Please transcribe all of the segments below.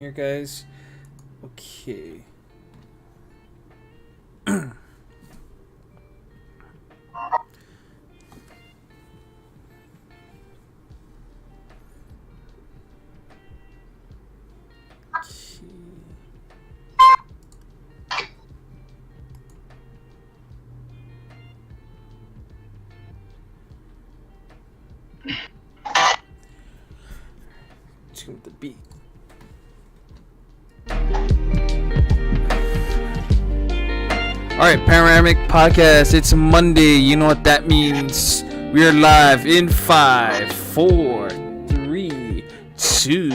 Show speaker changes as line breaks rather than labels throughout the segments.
Here, guys. Okay. Tune the beat. Alright, Panoramic Podcast. It's Monday. You know what that means. We're live in 5, 4, 3, 2,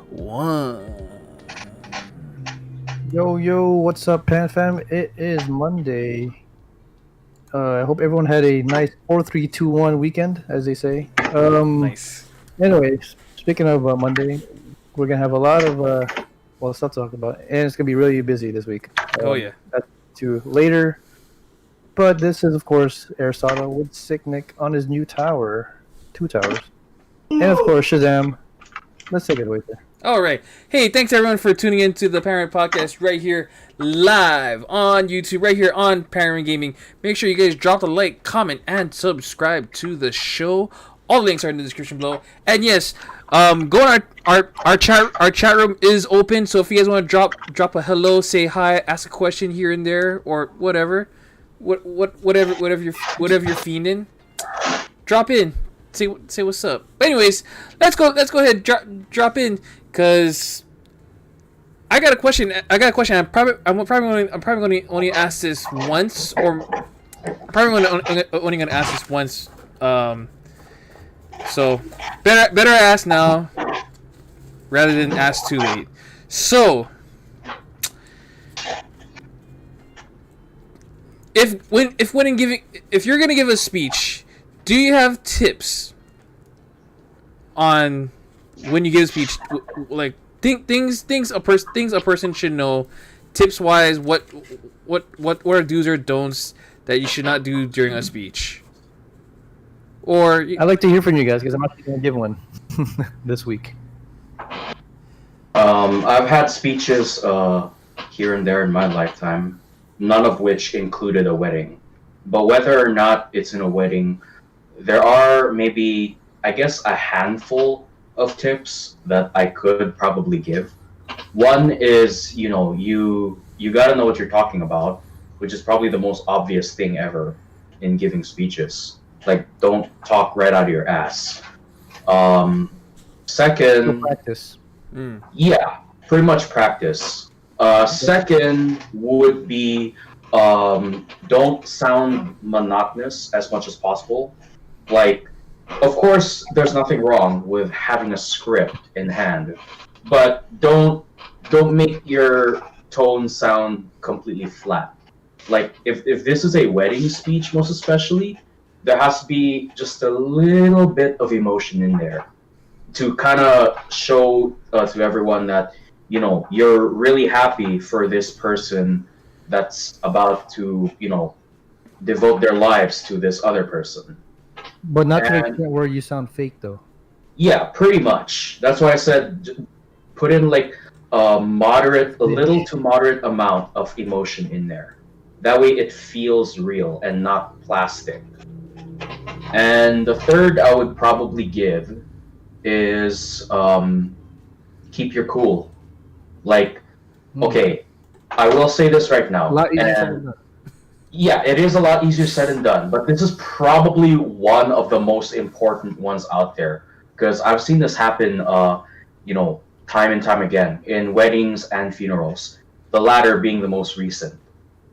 1.
Yo, what's up, Pan Fam? It is Monday. I hope everyone had a nice 4-3-2-1 weekend, as they say.
Nice.
Anyways, speaking of Monday, we're gonna have a lot of stuff to talk about, and it's gonna be really busy this week.
Oh, yeah.
That's to later. But this is, of course, Aristotle with Sicknick on his new tower, 2 towers, and of course Shazam. Let's take it away there.
All right. Hey, thanks everyone for tuning in to the Panoramic Podcast right here live on YouTube, right here on Panoramic Gaming. Make sure you guys drop a like, comment, and subscribe to the show. All the links are in the description below. And yes, go on our chat room is open. So if you guys want to drop a hello, say hi, ask a question here and there, or whatever, whatever you're fiending, drop in. Say what's up. But anyways, let's go ahead, drop in, cause I got a question. I'm probably going to only ask this once, or probably only going to ask this once. So better ask now rather than ask too late. So if you're gonna give a speech, do you have tips on when you give a speech, like things a person should know, tips wise? What are do's or don'ts that you should not do during a speech? Or
I'd like to hear from you guys because I'm actually going to give one this week.
I've had speeches here and there in my lifetime, none of which included a wedding. But whether or not it's in a wedding, there are maybe, I guess, a handful of tips that I could probably give. One is, you got to know what you're talking about, which is probably the most obvious thing ever in giving speeches. Like, don't talk right out of your ass. Second,
Practice.
Yeah, pretty much practice. Second would be don't sound monotonous as much as possible. Like, of course, there's nothing wrong with having a script in hand, but don't make your tone sound completely flat. Like, if this is a wedding speech, most especially, there has to be just a little bit of emotion in there to kind of show to everyone that, you're really happy for this person that's about to, devote their lives to this other person.
But not to the extent where you sound fake, though.
Yeah, pretty much. That's why I said put in like a little to moderate amount of emotion in there. That way it feels real and not plastic. And the third I would probably give is keep your cool. Like, okay, I will say this right now.
A lot easier said than done.
Yeah, it is a lot easier said than done, but this is probably one of the most important ones out there, because I've seen this happen, time and time again in weddings and funerals, the latter being the most recent.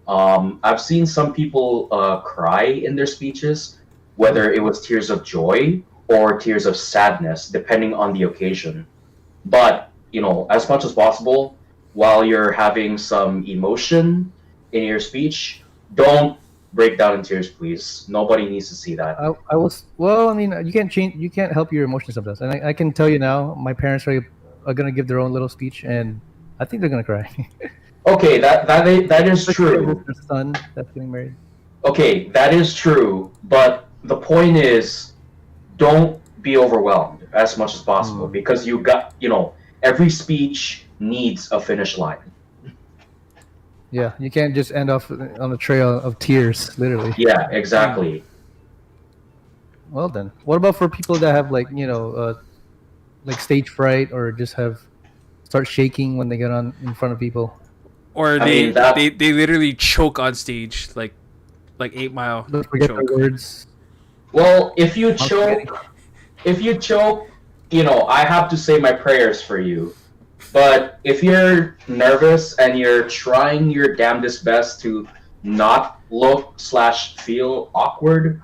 I've seen some people cry in their speeches, whether it was tears of joy or tears of sadness, depending on the occasion. But, as much as possible, while you're having some emotion in your speech, don't break down in tears, please. Nobody needs to see that.
You can't help your emotions sometimes. And I can tell you now, my parents are going to give their own little speech, and I think they're going to cry.
Okay, that is true.
Their son that's getting married.
Okay, that is true, but the point is, don't be overwhelmed as much as possible, because every speech needs a finish line.
Yeah, you can't just end off on a trail of tears, literally.
Yeah, exactly.
Well then, what about for people that have like like stage fright or just start shaking when they get on in front of people?
Or
I mean,
they literally choke on stage like 8 Mile
Don't forget
choke.
the words.
well, if you choke, I have to say my prayers for you. But if you're nervous and you're trying your damnedest best to not look/feel awkward,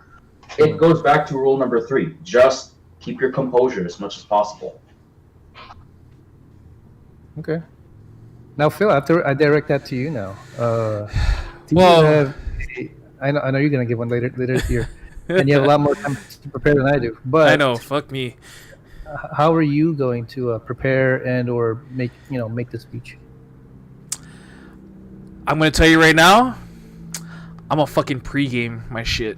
it goes back to rule number 3. Just keep your composure as much as possible.
Okay. Now, Phil, after I direct that to you now. Do
Well-
you have? I know you're gonna give one later this year, and you have a lot more time to prepare than I do. But
I know, fuck me.
How are you going to prepare and or make the speech?
I'm gonna tell you right now, I'm a fucking pregame my shit.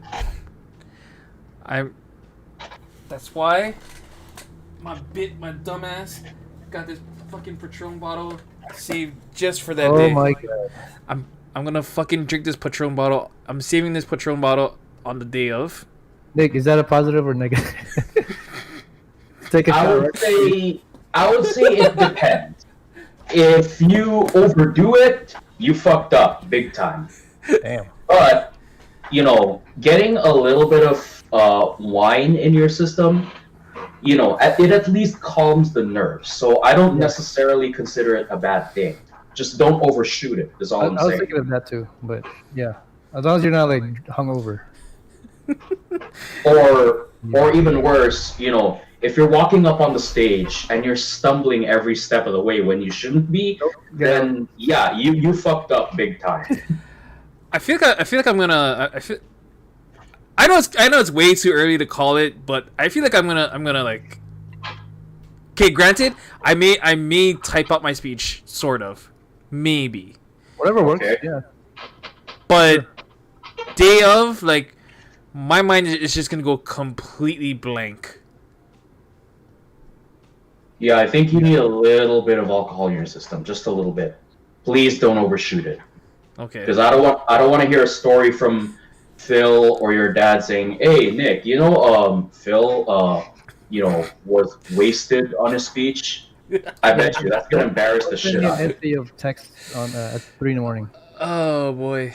That's why my dumbass got this fucking Patron bottle saved just for that day.
Oh my god!
I'm gonna fucking drink this Patron bottle. I'm saving this Patron bottle on the day of.
Nick, is that a positive or negative? Take a
I
shot.
would say it depends. If you overdo it, you fucked up big time.
Damn.
But getting a little bit of wine in your system, it at least calms the nerves. So I don't necessarily consider it a bad thing. Just don't overshoot it. Is all I'm
I was
saying.
thinking of that too, but yeah, as long as you're not like hungover.
Or even worse, if you're walking up on the stage and you're stumbling every step of the way when you shouldn't be, then yeah, you fucked up big time.
I feel like I'm gonna. I know it's way too early to call it, but I feel like I'm gonna like. Okay, granted, I may type up my speech, sort of, maybe,
Whatever works.
Okay.
Yeah.
but day of, like, my mind is just gonna go completely blank.
Yeah, I think you need a little bit of alcohol in your system, just a little bit. Please don't overshoot it,
Okay.
because I don't want to hear a story from Phil or your dad saying, "Hey, Nick, Phil, was wasted on his speech." I bet you that's gonna embarrass the shit
Send me
out
an
of you.
essay of text on at 3 in the morning.
Oh boy,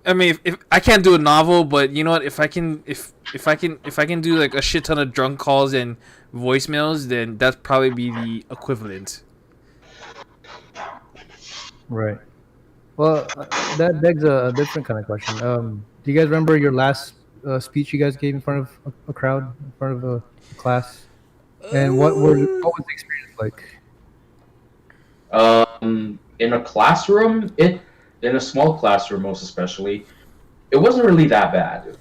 I mean, if I can't do a novel, but you know what? If I can do like a shit ton of drunk calls and voicemails, then that's probably be the equivalent.
Right. Well, that begs a different kind of question. Do you guys remember your last speech you guys gave in front of a crowd, in front of a class? And what was the experience like?
In a classroom, in a small classroom, most especially, it wasn't really that bad.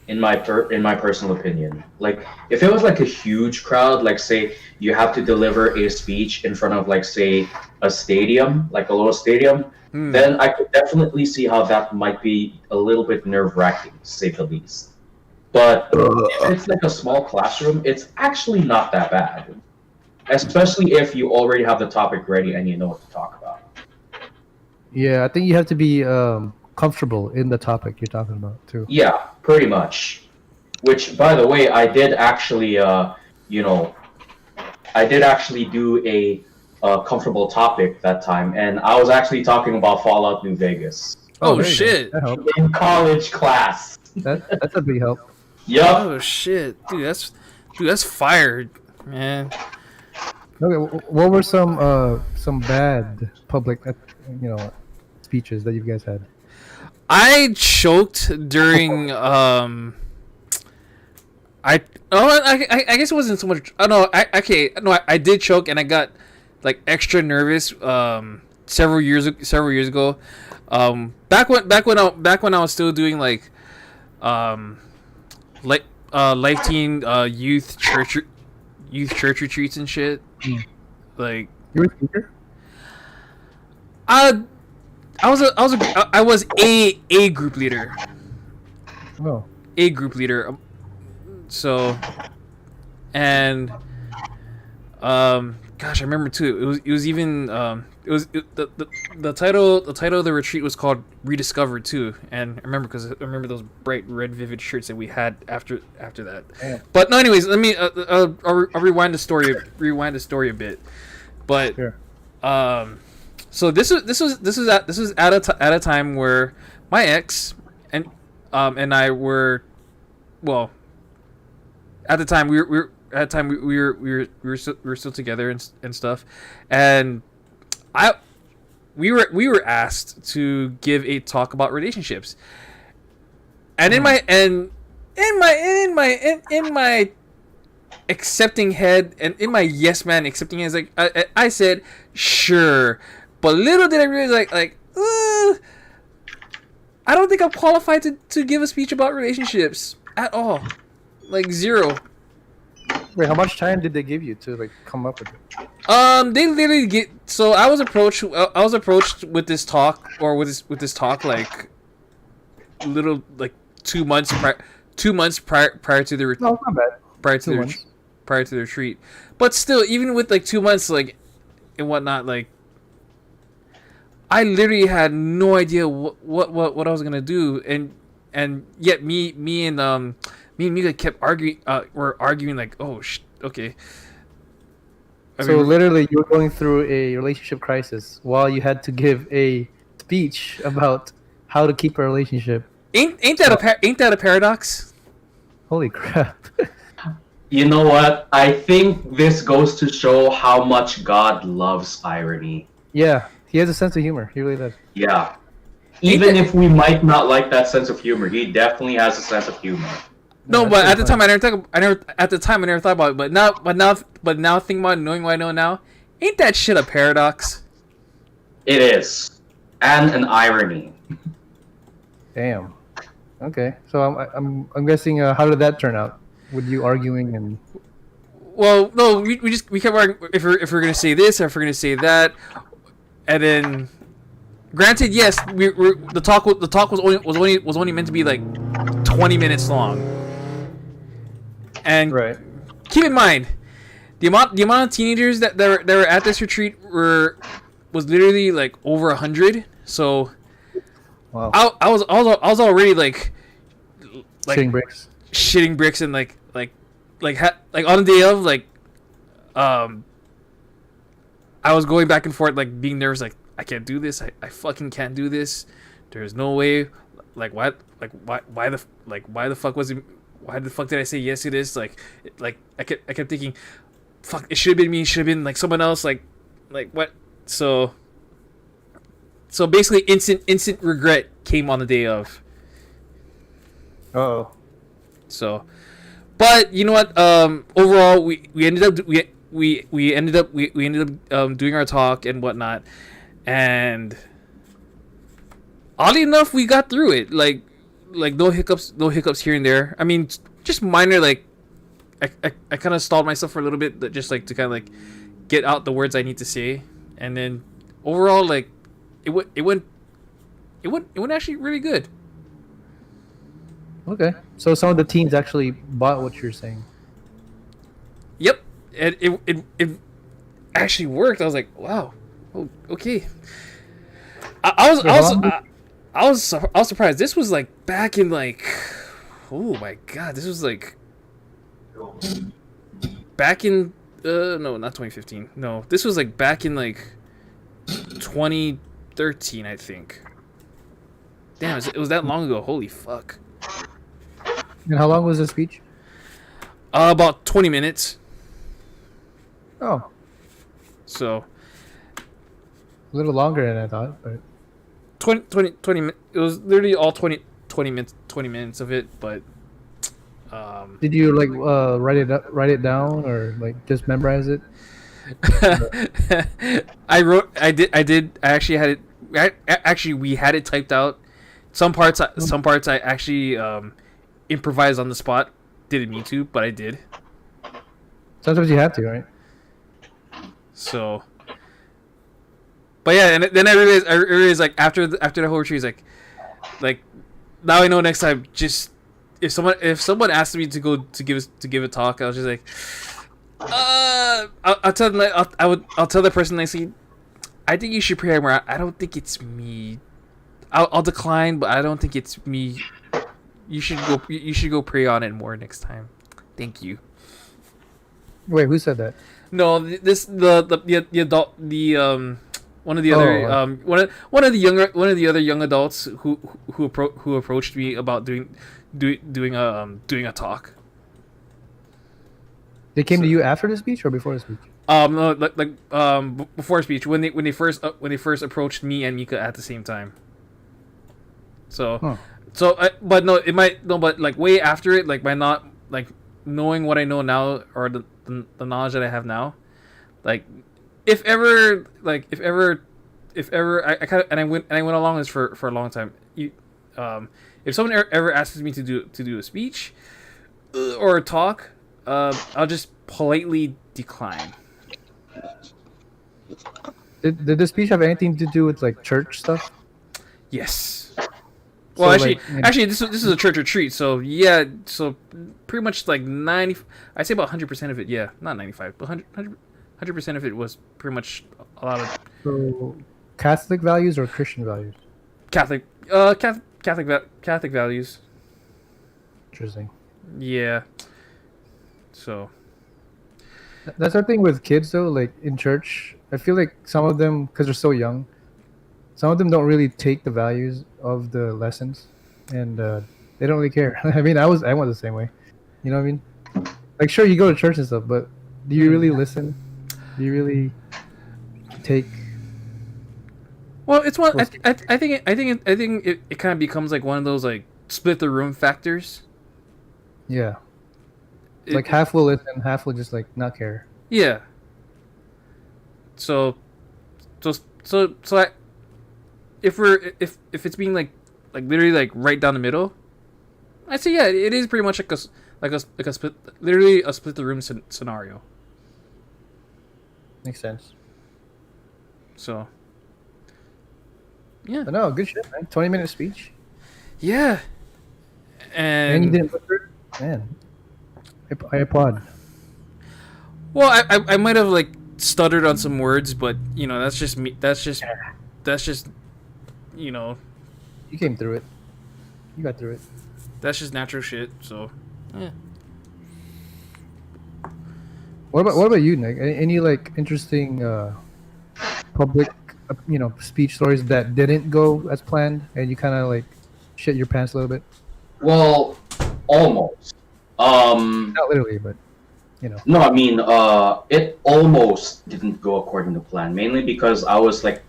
In my personal opinion, like if it was like a huge crowd, like say you have to deliver a speech in front of like say a stadium, like a little stadium, then I could definitely see how that might be a little bit nerve-wracking, to say the least. But if it's like a small classroom, it's actually not that bad, especially if you already have the topic ready and you know what to talk about.
Yeah, I think you have to be comfortable in the topic you're talking about too.
Yeah, pretty much. Which, by the way, I did actually, do a comfortable topic that time, and I was actually talking about Fallout New Vegas
Oh
there you go.
shit!
That helped.
in college class.
That's a big help.
Yup.
Oh shit, dude, that's fired, man.
Okay, what were some bad public speeches that you guys had?
I choked during I guess it wasn't so much. Oh no, I did choke and I got like extra nervous several years ago. Back when I was still doing like life teen youth church retreats and shit. Like
You were a speaker?
I was a group leader.
Oh,
A group leader. So, and gosh, I remember too. It was even the title of the retreat was called Rediscovered too, and I remember because I remember those bright red vivid shirts that we had after that.
Yeah.
But no, anyways, let me I'll rewind the story a bit. But
Sure.
so this was at a time where my ex and I were, well, at the time we were still together and stuff, and we were asked to give a talk about relationships, and in my accepting head and in my yes man accepting head, like I said sure, but little did I realize I don't think I'm qualified to give a speech about relationships at all, like zero.
Wait, how much time did they give you to like come up with it?
They literally get. So I was approached with this talk like little like 2 months prior to the
No, it's not bad.
prior to
2
the
months.
prior to the retreat. But still, even with like 2 months like and whatnot, like I literally had no idea what I was gonna do, and yet me and Mika kept arguing like, oh okay.
So literally, you were going through a relationship crisis while you had to give a speech about how to keep a relationship.
ain't that a paradox?
Holy crap!
You know what? I think this goes to show how much God loves irony.
Yeah, he has a sense of humor. He really does.
Yeah. Even if we might not like that sense of humor, he definitely has a sense of humor.
No,
Yeah,
but
that's
at the
pretty
time I never thought about it. But now think about it, knowing what I know now, ain't that shit a paradox?
It is. And an irony.
Damn. Okay, so I'm guessing. How did that turn out? With you arguing and
Well, no, we kept arguing if we're gonna say this or if we're gonna say that, and then, granted, yes, the talk was only meant to be like 20 minutes long, and
right.
keep in mind the amount of teenagers that were at this retreat was literally like over 100. So
Wow.
I was already like
Shitting bricks.
and like on the day of I was going back and forth, like being nervous, like I can't do this, I fucking can't do this, there's no way, why the fuck did I say yes to this, like I kept thinking, fuck, it should have been me, it should have been like someone else, like what, so basically instant regret came on the day of.
Oh.
So, but you know what? Overall, we ended up doing our talk and whatnot, and oddly enough, we got through it. Like no hiccups here and there. I mean, just minor. Like I kind of stalled myself for a little bit, just like to kind of like get out the words I need to say, and then overall, like it went actually really good.
Okay. So some of the teens actually bought what you're saying.
Yep, and it actually worked. I was like, wow, oh, okay. I was surprised. This was like back in like, oh my god, this was like back in no, not 2015. No, this was like back in like 2013, I think. Damn, it was that long ago. Holy fuck.
And how long was the speech?
About 20 minutes.
Oh,
So
a little longer than I thought, but
20 minutes. It was literally all 20 minutes of it, but
did you like write it down or like just memorize it?
I actually had it. Actually, we had it typed out. Some parts I actually improvised on the spot. Didn't mean to, but I did.
Sometimes you have to, right?
So, but yeah, and then I realized like after the whole retreat, like now I know next time, just if someone asked me to give a talk, I was just like, I'll tell them. I'll tell the person nicely. I think you should pray more. I don't think it's me. I'll decline, but I don't think it's me. You should go. You should go pray on it more next time. Thank you.
Wait, who said that?
No, the adult one of the other one of the other young adults who approached me about doing a talk.
They came to you after the speech or before the speech?
No, before speech when they first approached me and Mika at the same time. So, but no, it might no, but like way after it, like by not like knowing what I know now or the knowledge that I have now, like if ever I kind of and I went along this for a long time. If someone ever asks me to do a speech or a talk, I'll just politely decline.
Did the speech have anything to do with like church stuff?
Yes. Well,
So,
actually, this is a church retreat, so yeah, so pretty much like 90. I'd say about 100% of it. Yeah, not 95, but 100% of it was pretty much a lot of
So Catholic values or Christian values?
Catholic values.
Interesting.
Yeah. So.
That's the thing with kids though. Like in church, I feel like some of them, because they're so young, some of them don't really take the values of the lessons, and they don't really care. I mean, I went the same way. You know what I mean? Like, sure, you go to church and stuff, but do you really listen? Do you really take?
Well, it's one. I think it kind of becomes like one of those like split the room factors.
Yeah. Like half will listen, half will just like not care.
Yeah. So if it's being like literally like right down the middle, I'd say yeah, it is pretty much like a split, literally a split the room scenario.
Makes sense.
So. Yeah.
But no, good shit, man. 20-minute speech.
Yeah.
And you didn't put through? Man. I applaud.
Well, I might have like stuttered on some words, but you know that's just me. That's just you know.
You came through it. You got through it.
That's just natural shit. So, yeah.
What about you, Nick? Any like interesting public speech stories that didn't go as planned, and you kind of like shit your pants a little bit?
Well, almost.
Not literally, but you know.
No, I mean, it almost didn't go according to plan. Mainly because I was like,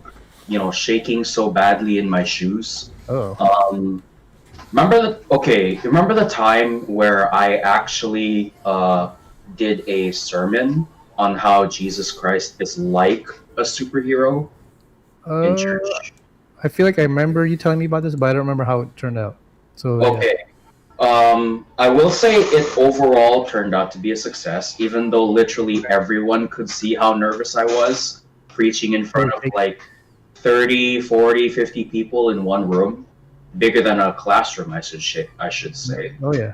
shaking so badly in my shoes.
Oh.
Remember the time where I actually did a sermon on how Jesus Christ is like a superhero in church?
I feel like I remember you telling me about this, but I don't remember how it turned out. So
okay. Yeah. I will say it overall turned out to be a success, even though literally everyone could see how nervous I was preaching in front of like 30, 40, 50 people in one room. Bigger than a classroom, I should say.
Oh, yeah.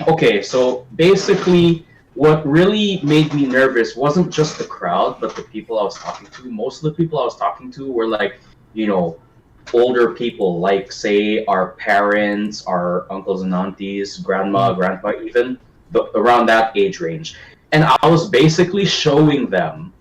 Okay, so basically what really made me nervous wasn't just the crowd, but the people I was talking to. Most of the people I was talking to were like, older people, like say our parents, our uncles and aunties, grandma, grandpa, even around that age range. And I was basically showing them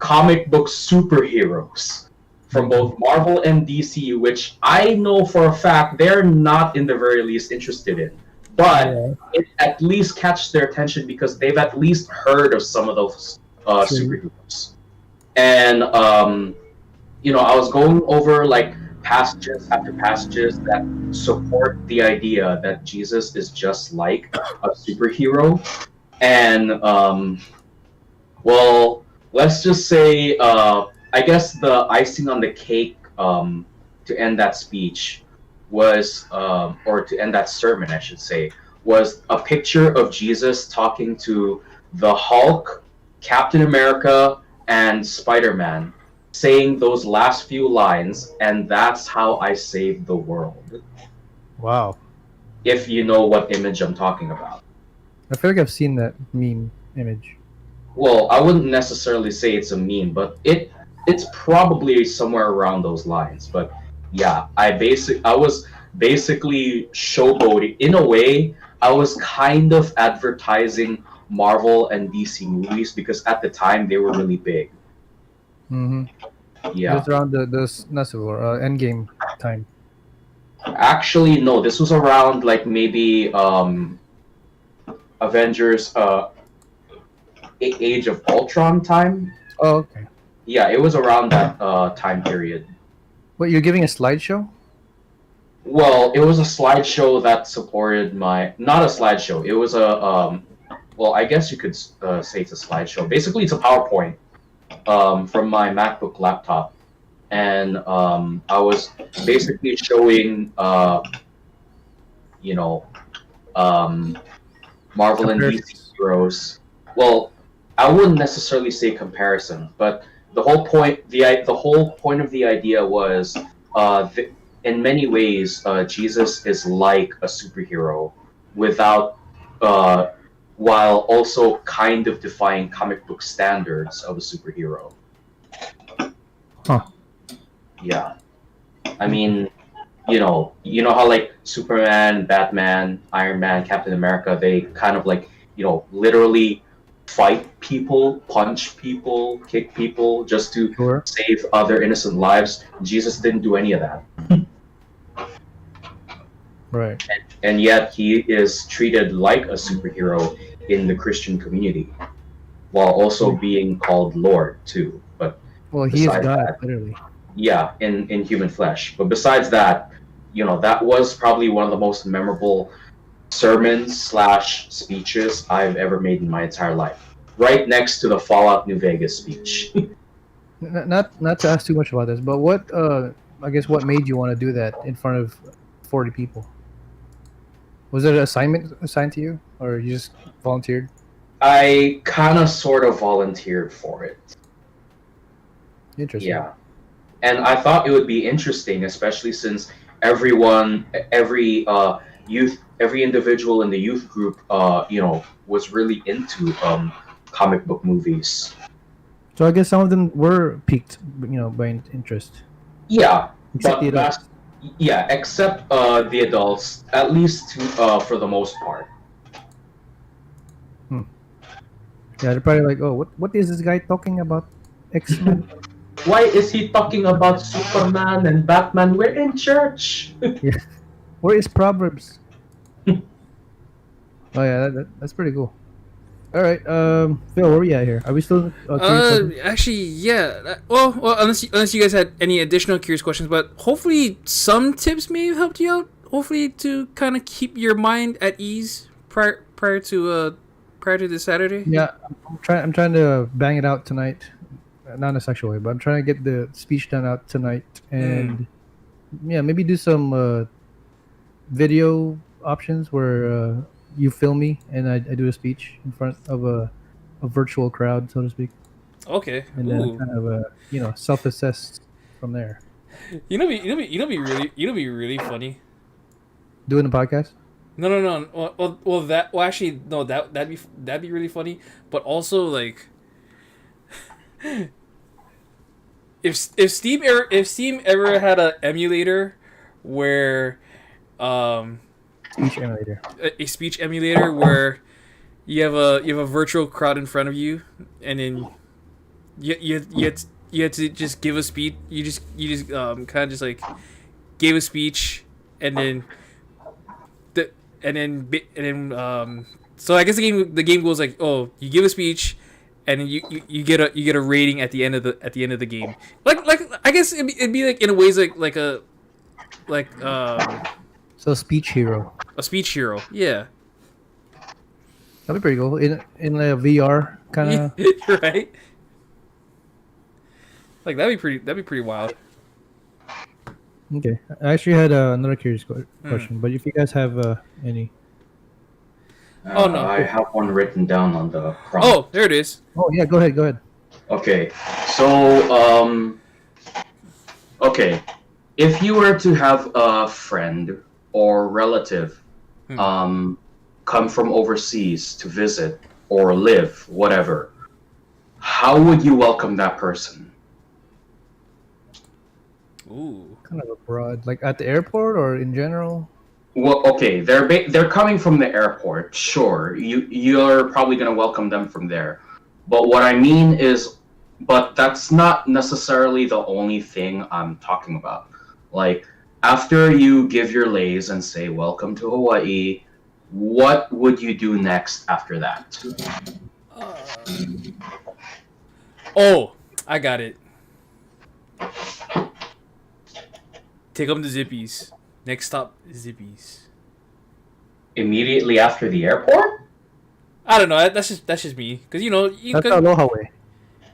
comic book superheroes from both Marvel and DC, which I know for a fact they're not in the very least interested in. But it at least catches their attention because they've at least heard of some of those superheroes. And, I was going over like passages after passages that support the idea that Jesus is just like a superhero. And, well, let's just say, I guess the icing on the cake to end that speech was, or to end that sermon, I should say, was a picture of Jesus talking to the Hulk, Captain America, and Spider-Man, saying those last few lines, and that's how I saved the world.
Wow.
If you know what image I'm talking about.
I feel like I've seen that meme image.
Well, I wouldn't necessarily say it's a meme, but it's probably somewhere around those lines. But yeah, I was basically showboating in a way. I was kind of advertising Marvel and DC movies because at the time they were really big.
Mm-hmm.
Yeah.
Just around the not Civil War, Endgame time.
Actually, no. This was around like maybe Avengers Age of Ultron time.
Oh, okay.
Yeah, it was around that time period.
What, you're giving a slideshow?
Well, it was a slideshow that supported not a slideshow. It was a well, I guess you could say it's a slideshow. Basically, it's a PowerPoint from my MacBook laptop, and I was basically showing you know Marvel and DC heroes. Well, I wouldn't necessarily say comparison, but the whole point of the idea was in many ways Jesus is like a superhero without while also kind of defying comic book standards of a superhero.
Huh.
Yeah. I mean, you know how like Superman, Batman, Iron Man, Captain America, they kind of like, literally fight people, punch people, kick people just to
Sure.
save other innocent lives. Jesus didn't do any of that.
Right.
And yet he is treated like a superhero in the Christian community while also being called Lord too. But
Well, he is
besides
God,
that,
literally.
yeah, in human flesh. But besides that, that was probably one of the most memorable sermons/speeches I've ever made in my entire life. Right next to the Fallout New Vegas speech.
Not to ask too much about this, but what I guess what made you want to do that in front of 40 people? Was it an assignment assigned to you, or you just volunteered?
I kind of sort of volunteered for it.
Interesting.
Yeah. And I thought it would be interesting, especially since every individual in the youth group, was really into comic book movies.
So I guess some of them were piqued, by interest.
Yeah,
Except the adults.
except the adults, at least for the most part.
Yeah, they're probably like, oh, what is this guy talking about? X-Men?
Why is he talking about Superman and Batman? We're in church.
Yeah. Where is Proverbs? Oh yeah, that's pretty cool. All right, Phil, where are we at here? Are we still?
Actually, yeah. Well, unless you guys had any additional curious questions, but hopefully some tips may have helped you out. Hopefully to kind of keep your mind at ease prior to this Saturday.
Yeah, I'm trying to bang it out tonight. Not in a sexual way, but I'm trying to get the speech done out tonight, and yeah, maybe do some video options where you film me and I do a speech in front of a virtual crowd, so to speak.
Okay.
And then kind of self-assess from there.
Be really funny.
Doing the podcast?
No. That'd be really funny. But also like, if Steam ever had an emulator where
speech emulator.
A speech emulator where you have a virtual crowd in front of you, and then you had to just give a speech. You just kind of just like gave a speech, and then so I guess the game goes like, oh, you give a speech, and then you get a rating at the end of the game. Like I guess it'd be like in a ways
So speech hero.
A speech hero, yeah.
That'd be pretty cool. In a VR kind of.
Right. Like that'd be pretty wild.
Okay, I actually had another curious question, but if you guys have any.
Oh no,
I have one written down on the prompt.
Oh, there it is.
Oh yeah, go ahead.
Okay, so okay, if you were to have a friend or relative come from overseas to visit or live, whatever, how would you welcome that person?
Ooh.
Kind of abroad, like at the airport or in general.
Well, okay, they're coming from the airport. Sure, you're probably gonna welcome them from there. But what I mean is, but that's not necessarily the only thing I'm talking about. Like, after you give your lays and say welcome to Hawaii, what would you do next after that?
Oh, I got it. Take them to Zippies. Next stop, Zippies.
Immediately after the airport?
I don't know. That's just me. Cause you know,
That's the Aloha way.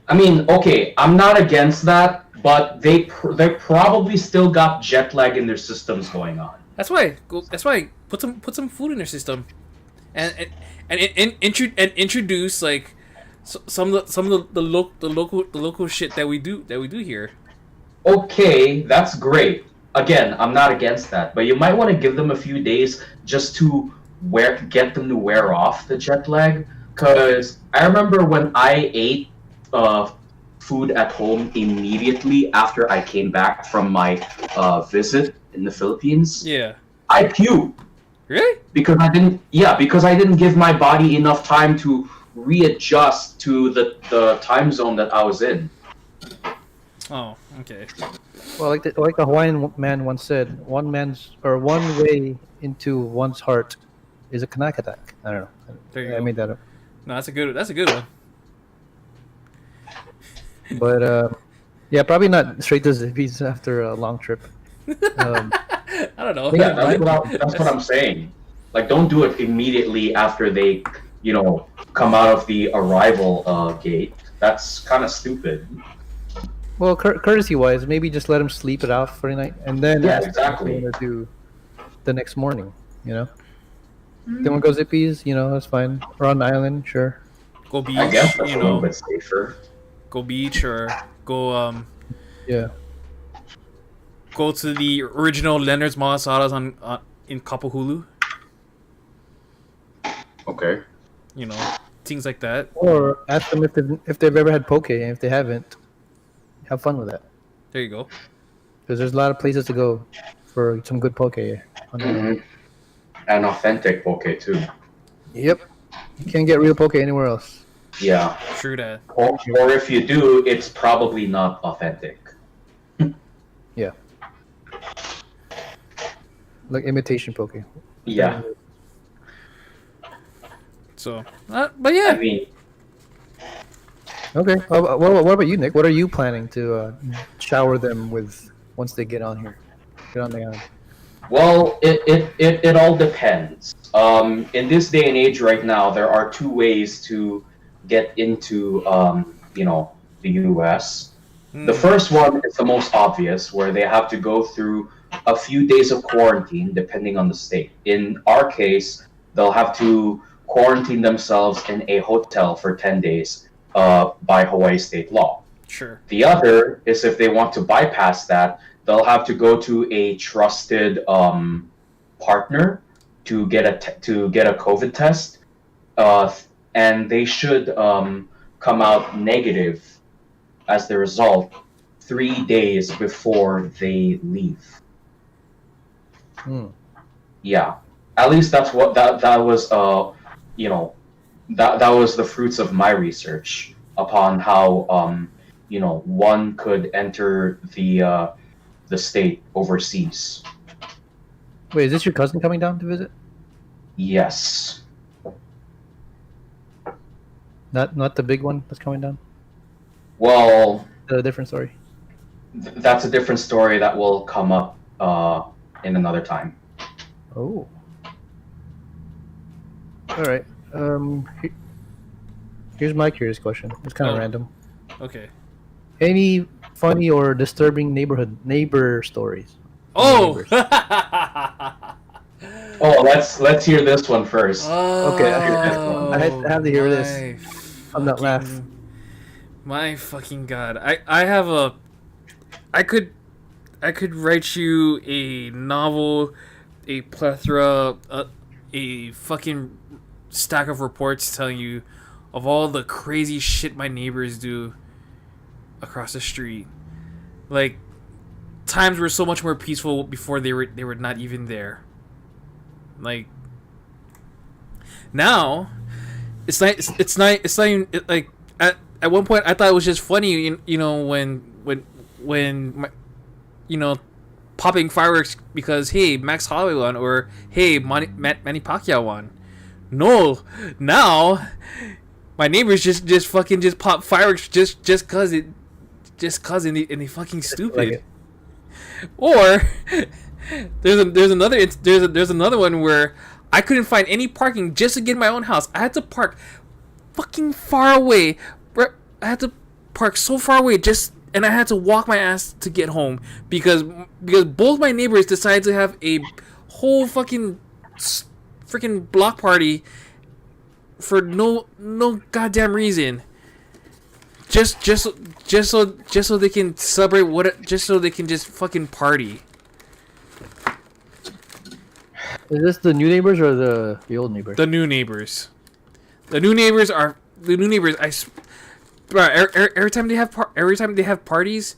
I mean, okay, I'm not against that, but they probably still got jet lag in their systems going on.
That's why. That's why. Put some food in their system, and introduce like some of the local shit that we do here.
Okay, that's great. Again, I'm not against that, but you might want to give them a few days just to get them to wear off the jet lag. Because I remember when I ate food at home immediately after I came back from my visit in the Philippines.
Yeah.
I puked.
Really?
Because I didn't give my body enough time to readjust to the time zone that I was in.
Oh, okay.
Well, like the Hawaiian man once said, one way into one's heart is a Kanak attack. I don't know.
There you
I
go.
made that up.
No, that's a good one.
But yeah, probably not straight to Zippies after a long trip.
I don't know.
Yeah, that's what I'm saying. Like, don't do it immediately after they, come out of the arrival gate. That's kind of stupid.
Well, courtesy-wise, maybe just let him sleep it off for the night, and then
Yeah,
ask him
exactly.
what they wanna do the next morning. They want to go Zippies, that's fine. Or on the island, sure.
Go beach.
I guess that's a little bit safer.
Go beach or go
Yeah.
go to the original Leonard's Malasadas in Kapahulu.
Okay.
Things like that.
Or ask them if they've ever had poke, and if they haven't, have fun with that.
There you go.
Because there's a lot of places to go for some good poke. On the island.
Mhm. And authentic poke too.
Yep. You can't get real poke anywhere else.
Yeah.
True that.
Or if you do, it's probably not authentic.
Yeah. Like imitation poke.
Yeah.
So, but yeah.
I mean,
Okay. What about you, Nick? What are you planning to shower them with once they get on here? Get on the island.
well, it all depends. In this day and age right now, there are two ways to get into, the U.S. The first one is the most obvious, where they have to go through a few days of quarantine, depending on the state. In our case, they'll have to quarantine themselves in a hotel for 10 days by Hawaii state law.
Sure.
The other is if they want to bypass that, they'll have to go to a trusted partner to get a COVID test, and they should come out negative as the result 3 days before they leave. Yeah, at least that's what that was. That was the fruits of my research upon how one could enter the state overseas.
Wait, is this your cousin coming down to visit?
Yes.
Not the big one that's coming down?
Well,
A different story.
that's a different story that will come up in another time.
Oh. All right. Here's my curious question. It's kind of random.
Okay.
Any funny or disturbing neighbor stories?
Oh.
Neighbors?
Oh, let's hear this one first.
Okay, I have to hear this. I'm not laughing.
My fucking god. I have I could write you a novel, a plethora, a fucking stack of reports telling you of all the crazy shit my neighbors do across the street. Like, times were so much more peaceful before they were not even there. Like, now it's not even like at one point I thought it was just funny, you know, when my, you know, popping fireworks because hey, Max Holloway won, or hey, Manny Pacquiao won. No, now my neighbors just fucking just pop fireworks just cause and they fucking stupid. Or there's another one where I couldn't find any parking just to get in my own house. I had to park fucking far away. I had to park so far away and I had to walk my ass to get home because both my neighbors decided to have a whole freaking block party for no goddamn reason. Just so they can celebrate just so they can just fucking party.
Is this the new neighbors or the old neighbors?
The new neighbors. The new neighbors. Every time they have parties,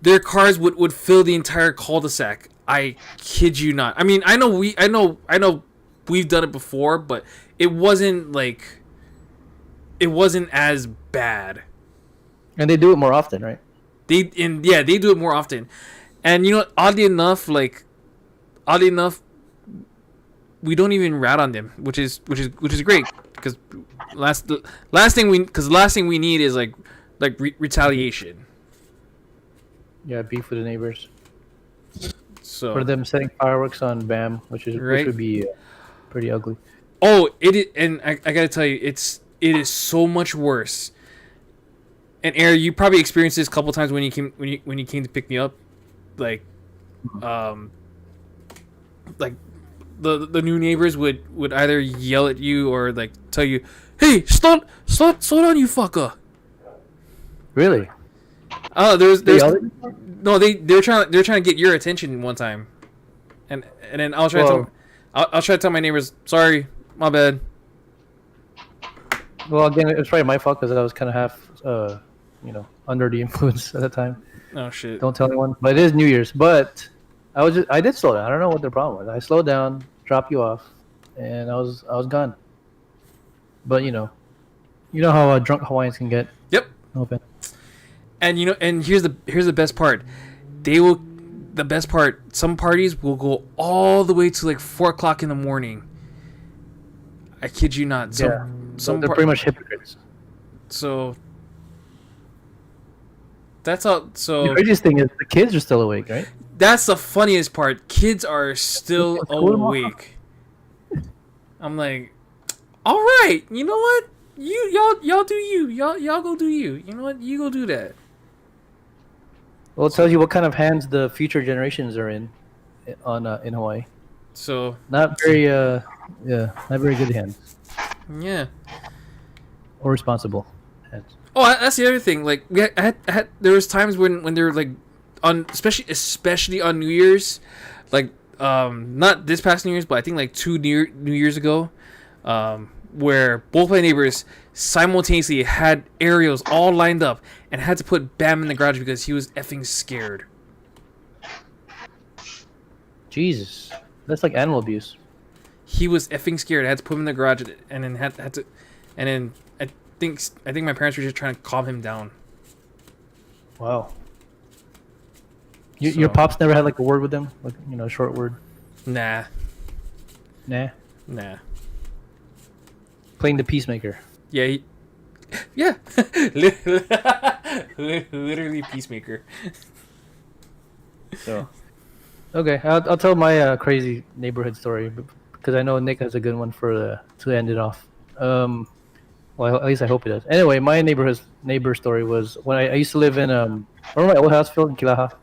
their cars would fill the entire cul-de-sac. I kid you not. I mean, I know we've done it before, but it wasn't as bad.
And they do it more often, right?
They do it more often. And you know, oddly enough, we don't even rat on them, which is great, because last thing we need is like retaliation.
Yeah, beef with the neighbors.
So
for them setting fireworks on BAM, which would be pretty ugly.
Oh, it is, and I gotta tell you, it is so much worse. And Aaron, you probably experienced this a couple times when you came to pick me up, like the new neighbors would either yell at you or like tell you, "Hey, slow down, you fucker." Really? Oh, there's no, they're trying to get your attention one time, and then I'll try to tell my neighbors, "Sorry, my bad."
Well, again, it was probably my fault because I was kind of half, under the influence at the time.
Oh shit!
Don't tell anyone. But it is New Year's. But I did slow down. I don't know what the problem was. I slowed down, dropped you off, and I was gone. But you know how drunk Hawaiians can get.
Yep.
Open.
And here's the best part. The best part. Some parties will go all the way to like 4 o'clock in the morning. I kid you not.
They're pretty much hypocrites.
So that's all. So
the craziest thing is the kids are still awake, right?
That's the funniest part. Kids are still awake. I'm like, all right. You know what? Y'all do you. Y'all go do you. You know what? You go do that.
Well, it tells you what kind of hands the future generations are in Hawaii.
So
not very not very good hands.
Yeah.
Or responsible hands.
Oh, that's the other thing. Like I had there was times when they were like on especially on New Year's, like not this past New Year's, but I think like 2 New Year's ago, where both my neighbors simultaneously had aerials all lined up and had to put Bam in the garage because he was effing scared.
Jesus, that's like animal abuse.
He was effing scared. I had to put him in the garage and then had to, and then I think my parents were just trying to calm him down.
Wow. Your pops never had like a word with them, like a short word.
Nah.
Playing the peacemaker.
Yeah. Yeah. Literally peacemaker.
So. Okay, I'll tell my crazy neighborhood story because I know Nick has a good one to end it off. Well, at least I hope it does. Anyway, my neighbor story was when I used to live in remember my old house, Phil, in Kilaha,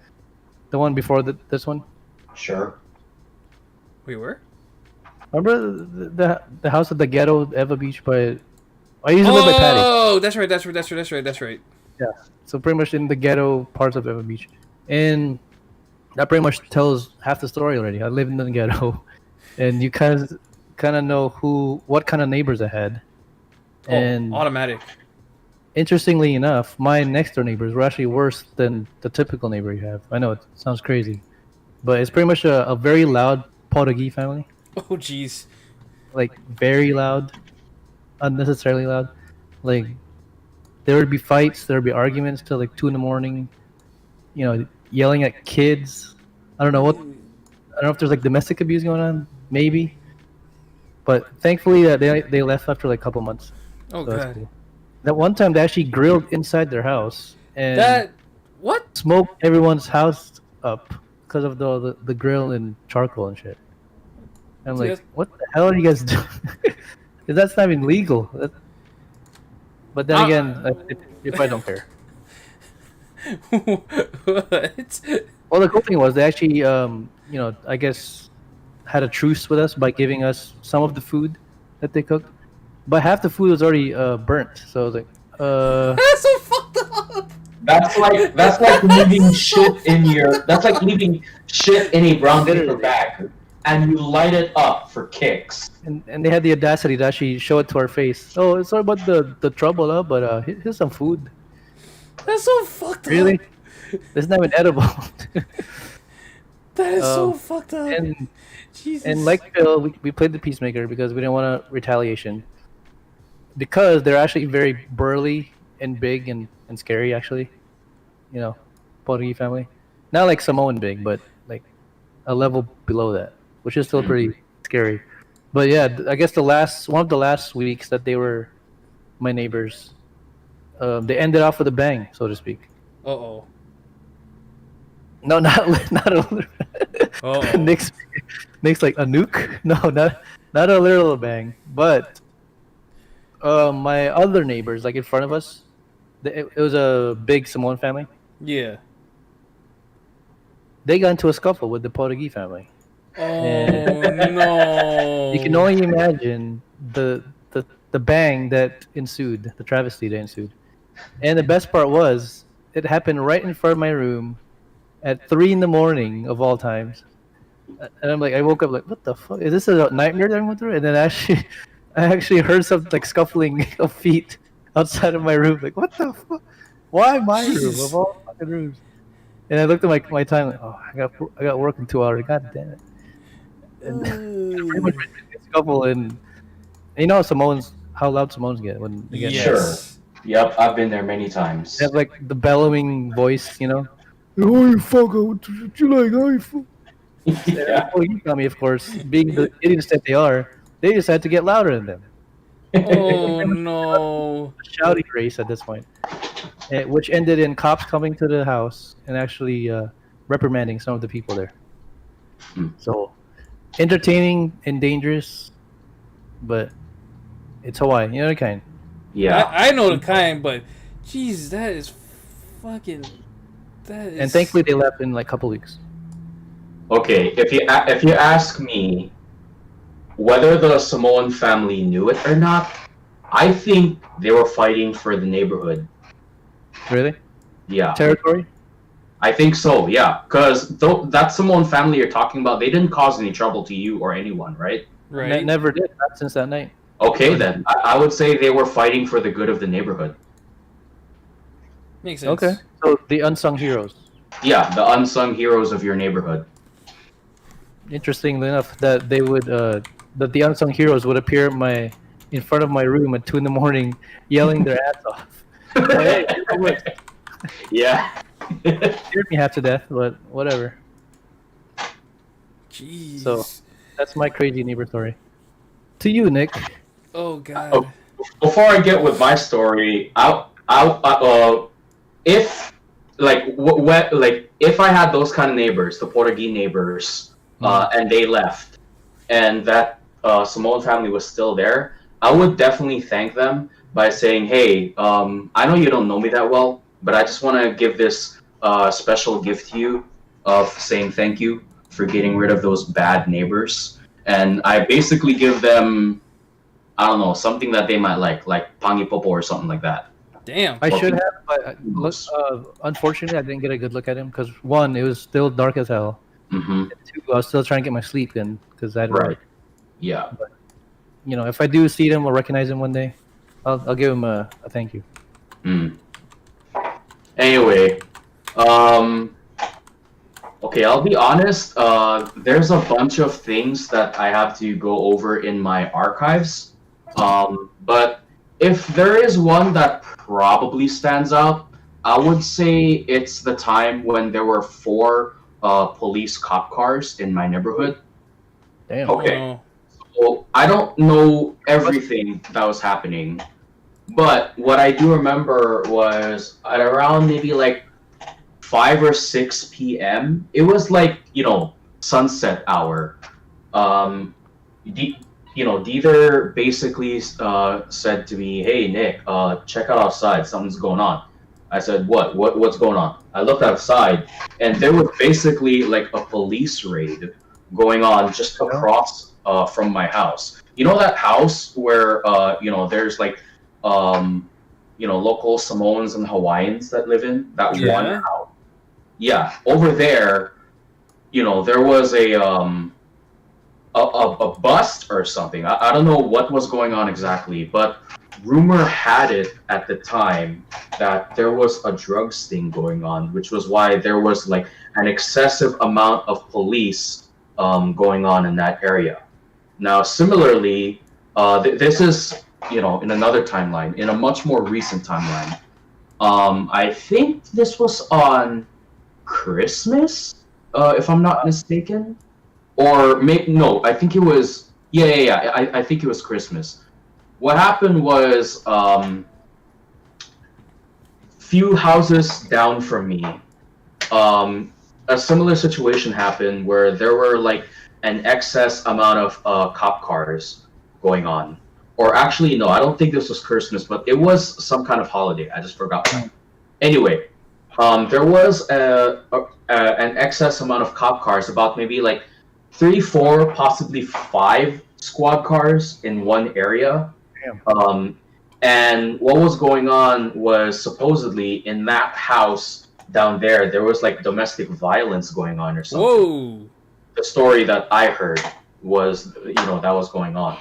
the one before this one.
Sure.
We were.
Remember the house at the ghetto, Eva Beach, but I used to live by Patty.
Oh, that's right.
Yeah, so pretty much in the ghetto parts of Eva Beach, and that pretty much tells half the story already. I lived in the ghetto, and you kind of know what kind of neighbors I had. And
Automatic.
interestingly enough, my next door neighbors were actually worse than the typical neighbor you have. I know it sounds crazy, but it's pretty much a very loud Portuguese family.
Oh, jeez.
Like very loud, unnecessarily loud. Like there would be fights, there would be arguments till like 2 in the morning. Yelling at kids. I don't know if there's like domestic abuse going on, maybe. But thankfully, they left after like a couple months.
Oh,
So that's
God.
cool. That one time they actually grilled inside their house and
What?
smoked everyone's house up because of the grill and charcoal and shit. I'm like,
Yes.
what the hell are you guys doing? 'Cause that's not even legal. But then again, if I don't care.
What?
Well, the cool thing was they actually, I guess, had a truce with us by giving us some of the food that they cooked, but half the food was already burnt. So I was like,
That's so fucked up.
That's like leaving shit in your. That's like leaving shit in a brown paper bag, and you light it up for kicks.
and they had the audacity to actually show it to our face. Oh, sorry about the trouble, but here's some food.
That's so fucked up.
Really? It's not even edible.
That is so fucked up.
and
Jesus.
and like Phil, we played the peacemaker because we didn't want a retaliation. Because they're actually very burly and big and scary, actually. Portuguese family. Not like Samoan big, but like a level below that, which is still pretty scary. But yeah, I guess one of the last weeks that they were my neighbors, they ended off with a bang, so to speak.
Uh-oh.
No, not a little.
Uh-oh.
Nick's like a nuke. No, not a little bang, but my other neighbors, like in front of us, it was a big Samoan family.
Yeah.
They got into a scuffle with the Portuguese family.
Oh, no.
You can only imagine the bang that ensued, the travesty that ensued. And the best part was, it happened right in front of my room at 3 in the morning of all times. And I'm like, I woke up like, what the fuck? Is this a nightmare that I went through? And then I actually heard some like scuffling of feet outside of my room. Like, what the fuck? Why my room of all fucking rooms? And I looked at my time like, oh, I got work in 2 hours. God damn it. And pretty much scuffle and Samoans, how loud Samoans get when they get
Yes.
Sure. Yep, I've been there many times.
They have like the bellowing voice, Oh, you fuck! What you like? Oh, you fuck!
Yeah.
Well, you got me, of course. Being the idiots that they are, they decided to get louder than them.
Oh, no.
A shouting race at this point, which ended in cops coming to the house and actually reprimanding some of the people there. So, entertaining and dangerous, but it's Hawaii. You know the kind.
Yeah.
I know the kind, but jeez, that is fucking. That is.
And thankfully, they left in like a couple weeks.
Okay, if you ask me whether the Samoan family knew it or not, I think they were fighting for the neighborhood.
Really?
Yeah.
Territory?
I think so, yeah. Because that Samoan family you're talking about, they didn't cause any trouble to you or anyone, right?
Right.
Never did. Not since that night.
Okay, then. I would say they were fighting for the good of the neighborhood.
Makes sense.
Okay. So the unsung heroes.
Yeah, the unsung heroes of your neighborhood.
Interestingly enough, that they would that the unsung heroes would appear in front of my room at 2 in the morning, yelling their ass off. Hey,
Yeah.
scared me half to death, but whatever.
Jeez.
So that's my crazy neighbor story. To you, Nick.
Oh God.
Oh, before I get with my story, if if I had those kind of neighbors, the Portuguese neighbors, and they left, and that Samoan family was still there, I would definitely thank them by saying, "Hey, I know you don't know me that well, but I just want to give this special gift to you of saying thank you for getting rid of those bad neighbors." And I basically give them, I don't know, something that they might like pangipopo or something like that.
Damn.
I should have, but unfortunately, I didn't get a good look at him because one, it was still dark as hell,
Mm-hmm.
And two, I was still trying to get my sleep in because I had
Right.
work.
Yeah.
You know, if I do see them or recognize them one day, I'll give them a thank you.
Mm. Anyway, um, okay, I'll be honest. There's a bunch of things that I have to go over in my archives. But if there is one that probably stands out, I would say it's the time when there were four police cop cars in my neighborhood.
Damn.
Oh
Okay,
no.
well, I don't know everything that was happening, but what I do remember was at around maybe like 5 or 6 p.m. It was like, sunset hour. Um, D, Deether basically said to me, "Hey Nick, check out outside. Something's going on." I said, "What? What's going on?" I looked outside, and there was basically like a police raid going on just across from my house. You know that house where there's like local Samoans and Hawaiians that live in that one
Yeah.
house. Yeah, over there, there was a bust or something. I don't know what was going on exactly, but rumor had it at the time that there was a drug sting going on, which was why there was like an excessive amount of police going on in that area. Now, similarly, this is in another timeline, in a much more recent timeline. I think this was on Christmas, if I'm not mistaken. Or no, I think it was yeah. I think it was Christmas. What happened was few houses down from me, a similar situation happened where there were like an excess amount of cop cars going on. Or actually, no, I don't think this was Christmas, but it was some kind of holiday. I just forgot when. Anyway, there was an excess amount of cop cars, about maybe like 3, 4, possibly 5 squad cars in one area. And what was going on was supposedly in that house down there was like domestic violence going on or something.
Whoa.
The story that I heard was, that was going on.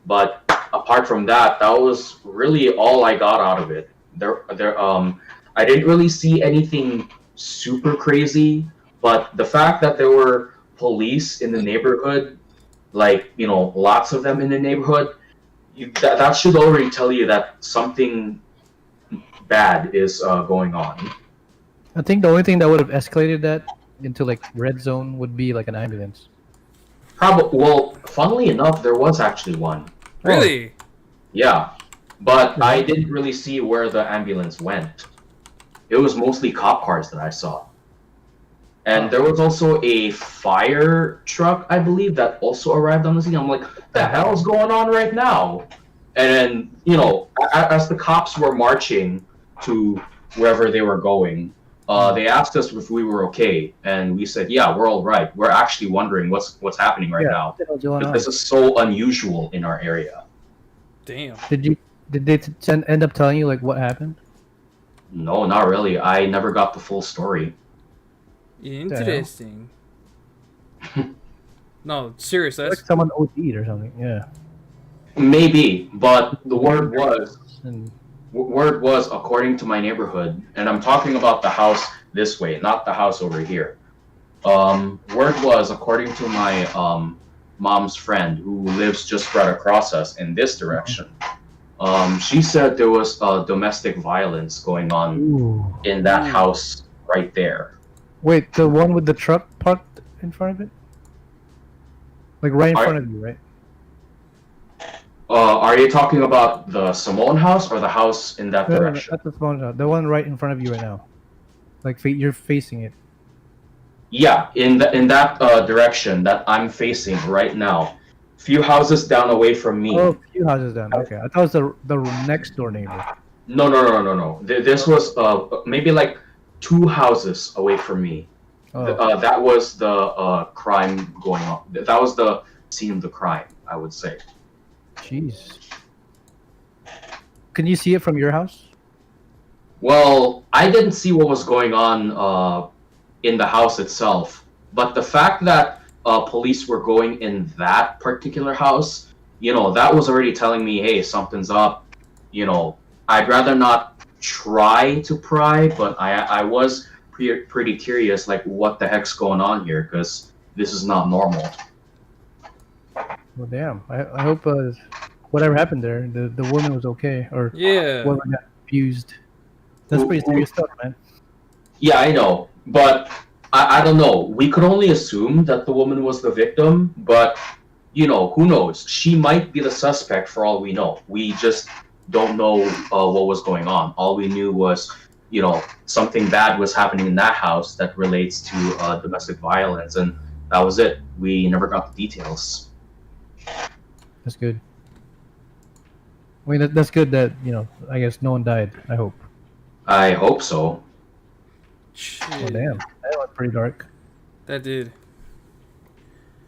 But apart from that, that was really all I got out of it. I didn't really see anything super crazy, but the fact that there were police in the neighborhood, like, lots of them in the neighborhood, that should already tell you that something bad is going on.
I think the only thing that would have escalated that into like red zone would be like an ambulance.
Probably. Well, funnily enough, there was actually one.
Really?
Yeah, but I didn't really see where the ambulance went. It was mostly cop cars that I saw. And there was also a fire truck, I believe, that also arrived on the scene. I'm like, what the hell is going on right now? And then, as the cops were marching to wherever they were going, they asked us if we were okay, and we said, yeah, we're all right. We're actually wondering what's happening right now. This is so unusual in our area.
Damn.
Did they end up telling you like what happened?
No, not really. I never got the full story.
Interesting. No, serious. That's
Like someone OD'd or something. Yeah.
Maybe, but the word was according to my neighborhood, and I'm talking about the house this way, not the house over here. Word was according to my mom's friend who lives just right across us in this direction. She said there was domestic violence going on in that house right there.
Wait, the one with the truck parked in front of it? Like right in front of you, right?
Are you talking about the Samoan house or the house in that direction?
That's the phone shot. The one right in front of you right now. Like you're facing it.
Yeah, in that direction that I'm facing right now. Few houses down away from me.
Oh, a few houses down. Okay, I thought it was the next door neighbor.
No. This was maybe like 2 houses away from me.
Oh.
That was the crime going on. That was the scene of the crime, I would say.
Jeez. Can you see it from your house?
Well, I didn't see what was going on in the house itself, But the fact that police were going in that particular house, that was already telling me, hey, something's up. I'd rather not try to pry, but I was pretty curious, like, what the heck's going on here, because this is not normal.
Well, damn. I hope whatever happened there, the woman was okay, or
Yeah.
whoever got abused. That's pretty serious stuff, man.
Yeah, I know, but I don't know. We could only assume that the woman was the victim, but who knows? She might be the suspect for all we know. We just don't know what was going on. All we knew was, something bad was happening in that house that relates to domestic violence, and that was it. We never got the details.
That's good. I mean, that's good that, I guess no one died, I hope.
I hope so.
Shit.
Well, damn. That was pretty dark.
That did.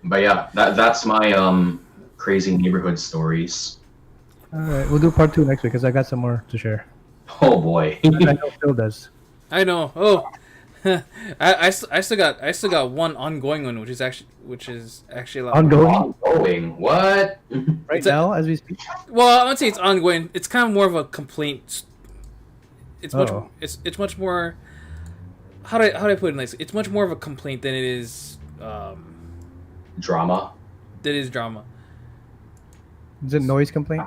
But yeah, that's my crazy neighborhood stories.
Alright, we'll do part 2 next week, because I got some more to share.
Oh boy.
I know Phil does.
I know. Oh, I still got one ongoing one, which is actually a lot.
Ongoing?
What?
Right now, as we speak?
Well, I wouldn't say it's ongoing. It's kind of more of a complaint. It's much.
Oh.
It's much more. How do I put it nicely? It's much more of a complaint than it is.
Drama.
That is drama.
Is it noise complaint?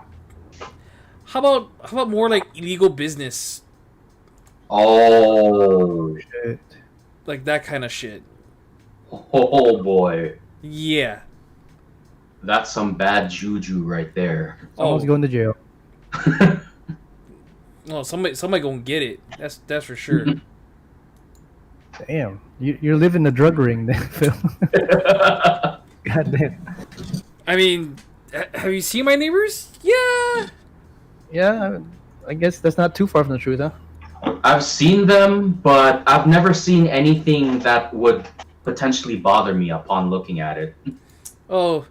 How about more like illegal business,
Oh.
Shit.
like that kind of shit?
Oh boy.
Yeah.
That's some bad juju right there.
Someone's going to jail.
Oh, somebody gonna get it. That's for sure.
Damn. You're living the drug ring then, Phil. God damn.
I mean, have you seen my neighbors? Yeah.
Yeah, I guess that's not too far from the truth, huh?
I've seen them, but I've never seen anything that would potentially bother me upon looking at it.
Oh,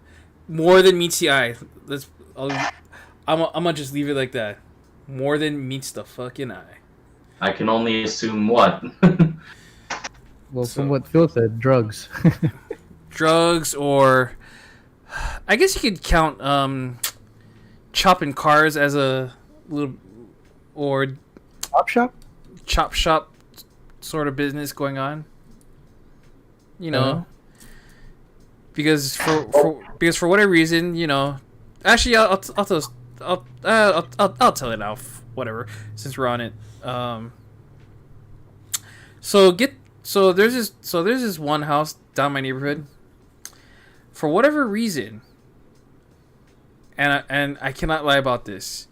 more than meets the eye. I'm gonna just leave it like that. More than meets the fucking eye.
I can only assume what.
Well, from what Phil said, drugs.
Drugs, or I guess you could count chopping cars as a little, or
Chop shop?
chop shop sort of business going on.
Uh-huh.
Because for whatever reason, actually I'll tell it now. Whatever, since we're on it. So there's this one house down my neighborhood. For whatever reason, and I cannot lie about this,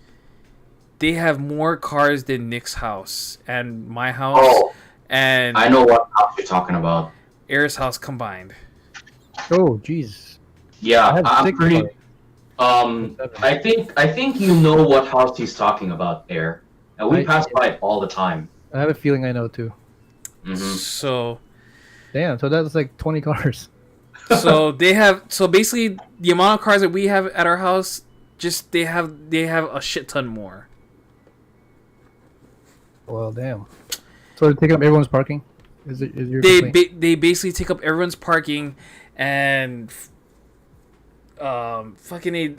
they have more cars than Nick's house and my house.
Oh,
and
I know what house you're talking about.
Air's house combined.
Oh, jeez.
Yeah,
I have
I'm
6
pretty.
cars.
I think you know what house he's talking about, Air. And we pass by it all the time.
I have a feeling I know too.
Mm-hmm.
So
Damn, so that's like 20 cars.
so basically the amount of cars that we have at our house, just they have a shit ton more.
Well, damn. So they take up everyone's parking? Is your
They
complaint?
they basically take up everyone's parking, and fucking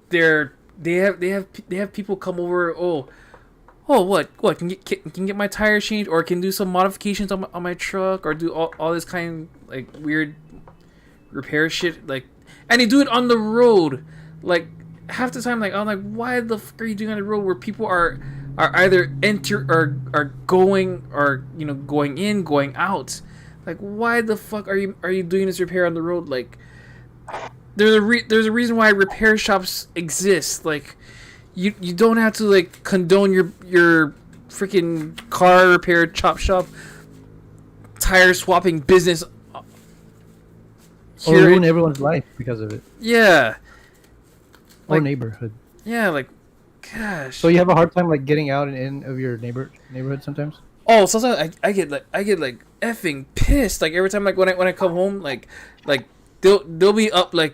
they have people come over. Oh, what can get my tires changed, or can do some modifications on my truck, or do all this kind of like weird repair shit, like, and they do it on the road. Like, half the time, like, I'm like, why the fuck are you doing on the road where people are either are going, or going in, going out? Like, why the fuck are you doing this repair on the road? Like, there's a reason why repair shops exist. Like, you don't have to like condone your freaking car repair chop shop tire swapping business
Or ruin everyone's life because of it.
Yeah.
Or
Like,
neighborhood.
yeah, like, gosh.
So you have a hard time like getting out and in of your neighborhood sometimes?
Oh, sometimes I get like effing pissed. Like, every time, like, when I come home, like they'll be up, like,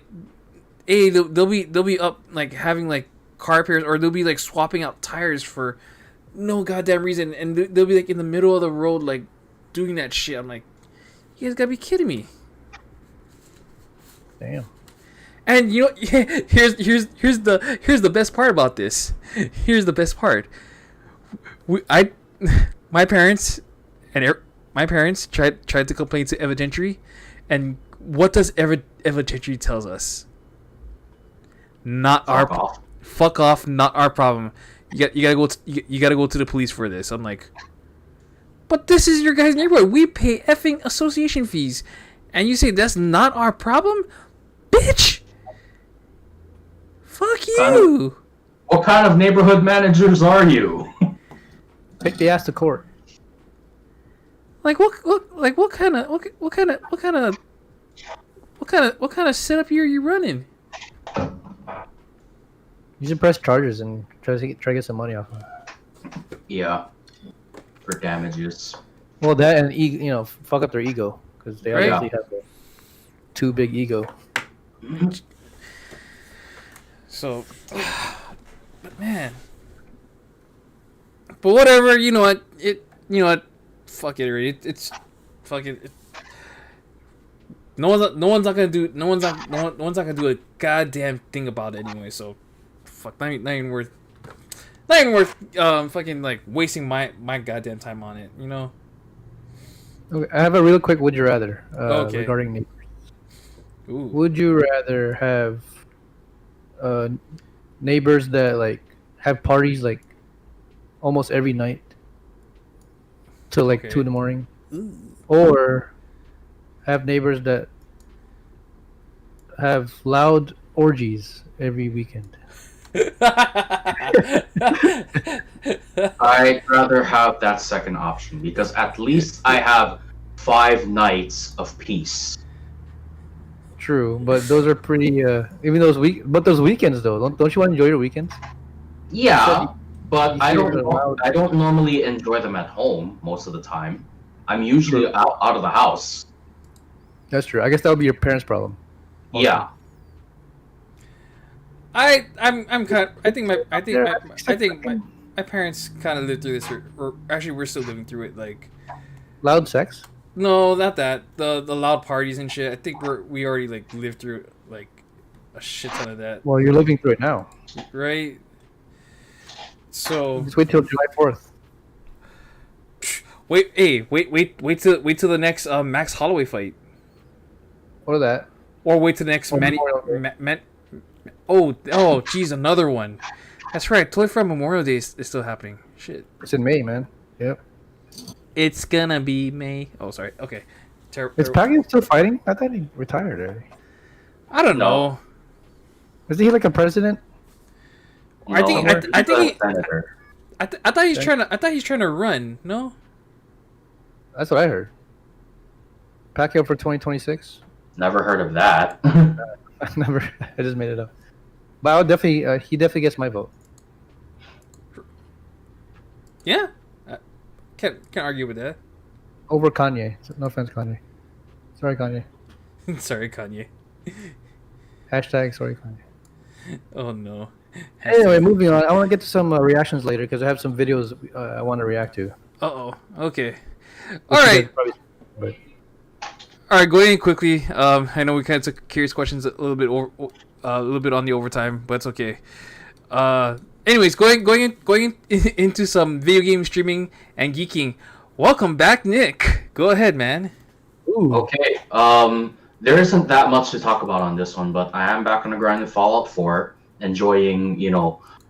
they'll be up, like, having like car repairs, or they'll be like swapping out tires for no goddamn reason, and they'll be like in the middle of the road, like, doing that shit. I'm like, you guys gotta be kidding me.
Damn.
And you know, here's the best part about this. Here's the best part. My parents tried to complain to evidentiary, and what does evidentiary tells us? Not fuck off, not our problem. You gotta go to the police for this. I'm like, but this is your guys' neighborhood. We pay effing association fees, and you say that's not our problem, bitch. Fuck you.
What kind of neighborhood managers are you?
Take the ass to court.
Like what kind of setup here are you running?
You should press charges and try to get some money off them.
Yeah, for damages.
Well, that and fuck up their ego because they
Right.
obviously have a too big ego.
So, but man, but whatever. You know what? Fuck it, already. It's fucking. No one's not gonna do a goddamn thing about it anyway. So, fuck, not even worth fucking like wasting my goddamn time on it. You know.
Okay, I have a real quick would you rather
Okay.
regarding neighbors.
Ooh.
Would you rather have neighbors that like have parties like almost every night till like
Okay.
2 in the morning,
Ooh.
or have neighbors that have loud orgies every weekend?
I'd rather have that second option because at least I have 5 nights of peace.
True, but those are pretty. Even those weekends though, don't you want to enjoy your weekends?
Yeah, but
you
I
hear
don't.
the loud-
I don't normally enjoy them at home most of the time. I'm usually out of the house.
That's true. I guess that would be your parents' problem.
Yeah.
I think my parents kind of lived through this, or actually we're still living through it. Like,
Loud sex?
no, not that the loud parties and shit. I think we already like lived through like a shit ton of that,
Well, you're living through it now.
right? So
Just wait till July 4th.
wait till the next Max Holloway fight,
Or that.
or wait till the next
Or
Manny.
Memorial Day.
Oh, geez, another one. That's right. Totally forgot Memorial Day is still happening. Shit.
It's in May, man. Yep.
It's gonna be May. Oh, sorry. Okay.
Is Pacquiao still fighting? I thought he retired already.
I don't know.
Isn't he like a president?
I think
No,
I think
he's a senator.
I thought he's trying to run. No.
That's what I heard. Pacquiao for 2026?
Never heard of that.
I never. I just made it up. But I would definitely. He definitely gets my vote.
Yeah. Can't argue with that.
Over Kanye. No offense, Kanye. Sorry, Kanye.
Sorry, Kanye.
Hashtag sorry, Kanye.
Oh no.
Anyway, moving on. I want to get to some reactions later because I have some videos I want to react to.
Uh-oh. Okay.
Which
All
you
right.
guys probably- but
All right. Going in quickly. I know we kind of took curious questions a little bit on the overtime, but it's okay. Anyways, going into some video game streaming and geeking. Welcome back, Nick. Go ahead, man.
Ooh.
Okay. There isn't that much to talk about on this one, but I am back on the grind in Fallout 4, enjoying,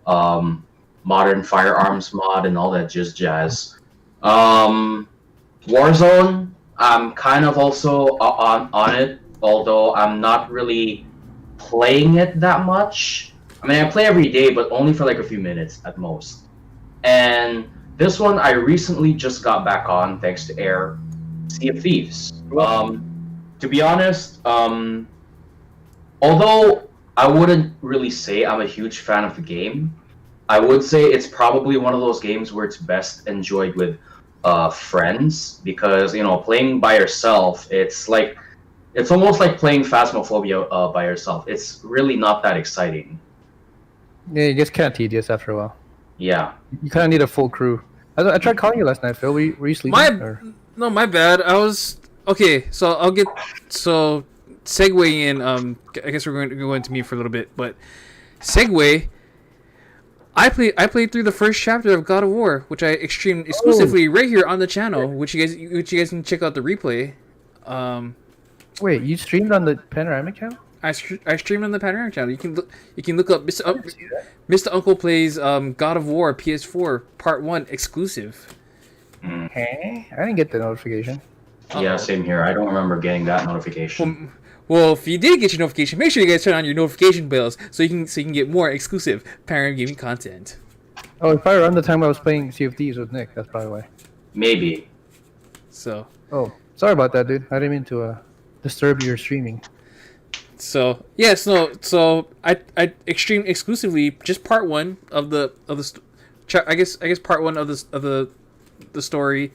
modern firearms mod and all that jazz. Warzone, I'm kind of also on it, although I'm not really playing it that much. I mean, I play every day, but only for like a few minutes at most. And this one, I recently just got back on, thanks to Air, Sea of Thieves. To be honest, although I wouldn't really say I'm a huge fan of the game, I would say it's probably one of those games where it's best enjoyed with friends, because playing by yourself, it's almost like playing Phasmophobia by yourself. It's really not that exciting.
Yeah, it gets kind of tedious after a while.
Yeah.
You kind of need a full crew. I tried calling you last night, Phil. Were you sleeping?
My bad. I was okay. So segue in. I guess we're going to go into me for a little bit, but segue. I played through the first chapter of God of War, which I streamed exclusively right here on the channel, which you guys can check out the replay.
Wait, you streamed on the Panoramic channel?
I streamed on the Panoramic channel. You can look up Mr. Uncle plays God of War PS4 Part 1 exclusive.
Hey, I didn't get the notification.
Yeah, same here. I don't remember getting that notification.
Well, if you did get your notification, make sure you guys turn on your notification bells so you can get more exclusive Panoramic Gaming content.
Oh, if I run the time I was playing Sea of Thieves with Nick, that's probably why.
Maybe.
So.
Oh, sorry about that, dude. I didn't mean to disturb your streaming.
So yes, no. So I streamed exclusively just part 1 of the I guess part 1 of the story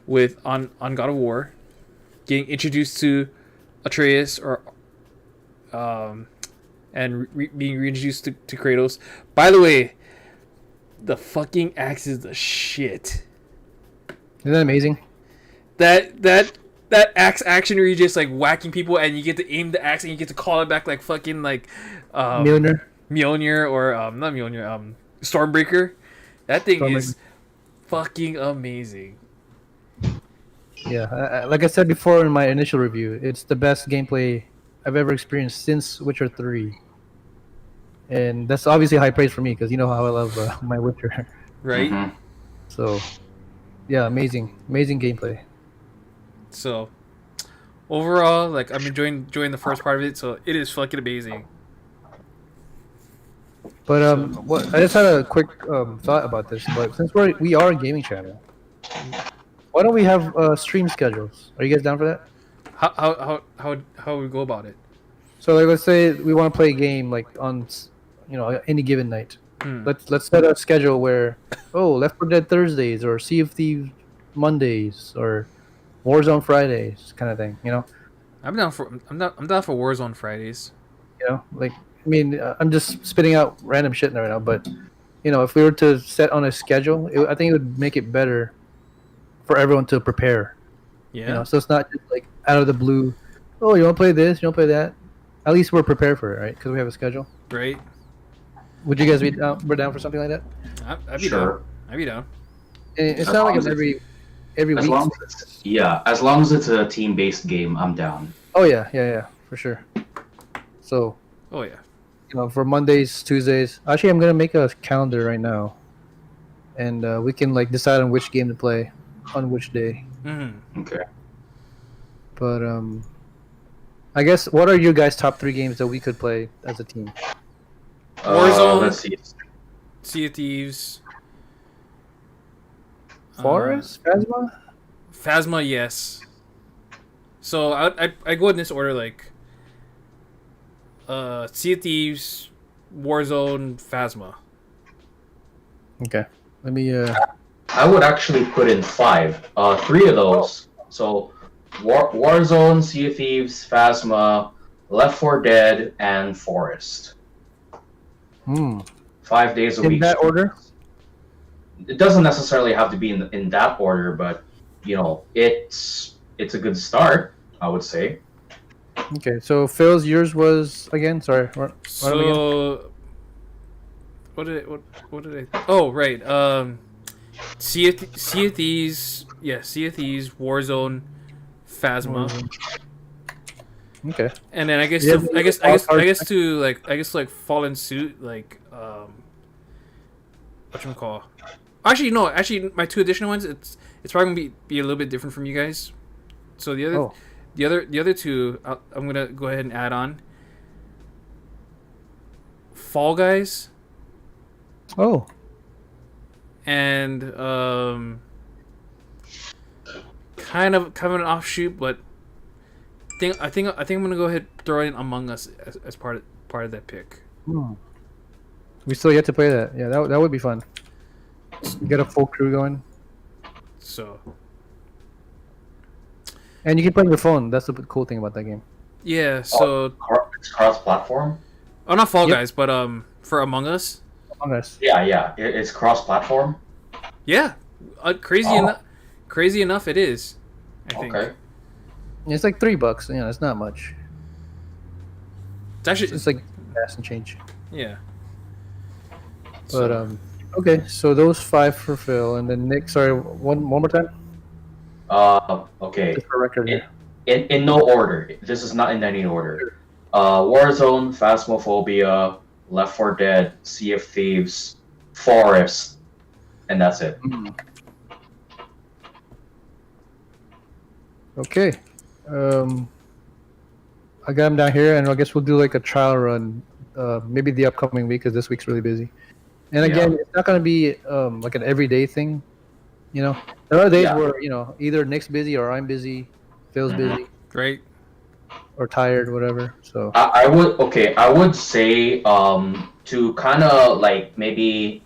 with on God of War, getting introduced to Atreus and being reintroduced to Kratos. By the way, the fucking axe is the shit.
Isn't that amazing?
That axe action where you're just like whacking people and you get to aim the axe and you get to call it back like fucking like Mjolnir or not Mjolnir, Stormbreaker. That thing is fucking amazing.
Yeah, like I said before in my initial review, it's the best gameplay I've ever experienced since Witcher 3. And that's obviously high praise for me because you know how I love my Witcher.
Right?
Mm-hmm.
So, yeah, amazing gameplay.
So, overall, like I'm enjoying the first part of it. So it is fucking amazing.
But I just had a quick thought about this. But since we are a gaming channel, why don't we have stream schedules? Are you guys down for that?
How we go about it?
So like, let's say we want to play a game like on, any given night. Let's set a schedule where, Left 4 Dead Thursdays or Sea of Thieves Mondays or Warzone Fridays kind of thing.
I'm down for Warzone Fridays.
I'm just spitting out random shit right now, but if we were to set on a schedule, I think it would make it better for everyone to prepare.
Yeah.
So it's not just like out of the blue. Oh, you want to play this? You want to play that? At least we're prepared for it, right? Because we have a schedule.
Right.
Would you guys be down? We're down for something like that.
I'd be
sure.
down. I'd be down.
And it's not like it's every week.
As long as it's a team-based game, I'm down.
Oh yeah, for sure. So.
Oh yeah.
For Mondays, Tuesdays. Actually, I'm gonna make a calendar right now, and we can like decide on which game to play on which day.
Mm-hmm.
Okay.
But I guess what are you guys' top 3 games that we could play as a team?
Warzone.
Let's see.
Sea of Thieves.
Forest? Phasma?
Phasma, yes. So I go in this order like. Sea of Thieves, Warzone, Phasma.
Okay. Let me.
I would actually put in 5. 3 of those. So, Warzone, Sea of Thieves, Phasma, Left 4 Dead, and Forest. 5 days a week.
In that order?
It doesn't necessarily have to be in that order, but it's a good start, I would say.
Okay, so Phil's, yours was again. Sorry.
So, what did I? Oh, right. Sea of Thieves. Yeah, Sea of Thieves, Warzone, Phasma.
Okay.
And then I guess to fall in suit like whatchamacall. Actually, no. Actually, my 2 additional ones. It's probably gonna be a little bit different from you guys. So the other 2, I'm gonna go ahead and add on. Fall Guys.
Oh.
And kind of an offshoot, but I think I'm gonna go ahead and throw in Among Us as part of that pick.
We still yet to play that. Yeah, that would be fun. Get a full crew going.
So.
And you can play on your phone. That's the cool thing about that game.
Yeah. So.
It's cross-platform.
Oh, not Fall Guys, but for Among Us.
Among Us.
Yeah. It's cross-platform.
Yeah, crazy enough, it is. I think.
Okay.
It's like $3. It's not much.
It's actually
It's like gas and change.
yeah.
But okay. So those 5 for Phil, and then Nick. Sorry, one more time.
Okay.
Just for record here.
In no order. This is not in any order. Warzone, Phasmophobia, Left 4 Dead, Sea of Thieves, Forest, and that's it.
Okay. I got him down here, and I guess we'll do like a trial run, maybe the upcoming week, because this week's really busy. And again, it's not going to be like an everyday thing. You know, there are days where either Nick's busy or I'm busy, Phil's busy,
Great.
or tired, whatever. So
I would say to kind of like maybe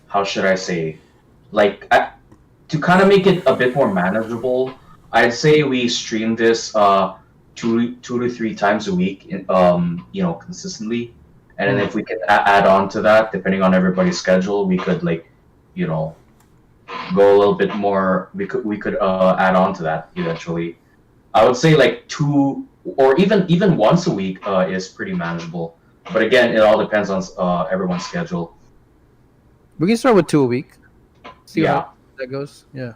how should I say like to kind of make it a bit more manageable. I'd say we stream this 2 to 3 times a week, consistently, and then if we could add on to that, depending on everybody's schedule, we could go a little bit more. We could add on to that eventually. I would say like 2 or even once a week is pretty manageable. But again, it all depends on everyone's schedule.
we can start with 2 a week. See
Yeah.
how that goes. Yeah.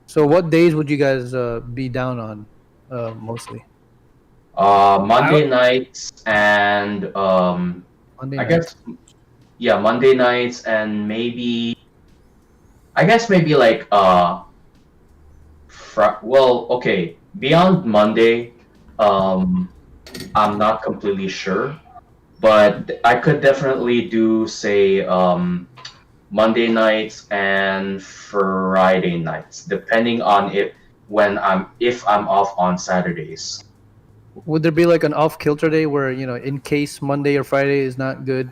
So what days would you guys be down on mostly?
Monday nights and
Monday
I
nights.
guess Monday nights and maybe like beyond Monday, I'm not completely sure, but I could definitely do say Monday nights and Friday nights, depending on if I'm off on Saturdays.
Would there be like an off-kilter day where, in case Monday or Friday is not good,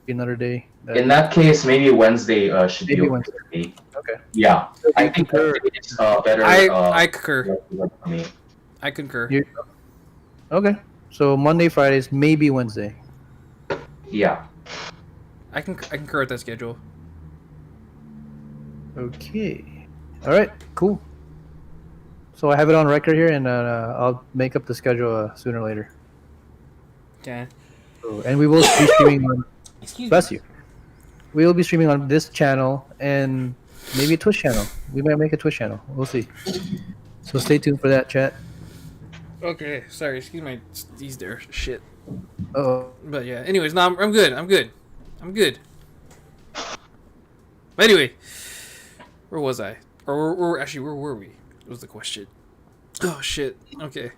be another day?
In that case, maybe Wednesday should be
Maybe
okay
Wednesday.
for me.
Okay.
Yeah,
So
I
you
think
concur?
Wednesday is better.
I concur.
For me.
I concur.
Okay. So Monday, Fridays, maybe Wednesday.
Yeah.
I concur with that schedule.
Okay. All right. Cool. So I have it on record here, and I'll make up the schedule sooner or later.
Okay.
So, and we will be streaming on.
Excuse
Bless you. We will be streaming on this channel and maybe a Twitch channel. We might make a Twitch channel. We'll see. So stay tuned for that, chat.
Okay. Sorry. Excuse my these there shit.
Oh.
But yeah. Anyways, no, I'm good. I'm good. But anyway, where was I? Or actually, where were we? Was the question. Oh shit. Okay.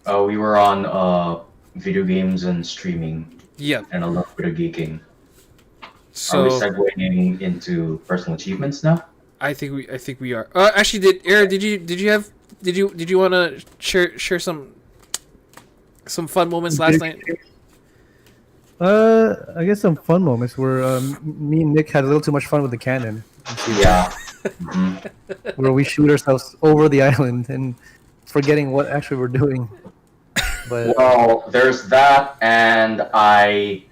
We were on video games and streaming.
Yeah.
And a little bit of geeking.
So
Are we segueing into personal achievements now?
I think we are. Actually, Aaron, did you want to share some fun moments last night?
I guess some fun moments where me and Nick had a little too much fun with the cannon.
Yeah.
Where we shoot ourselves over the island and forgetting what actually we're doing. But
Well, there's that, and I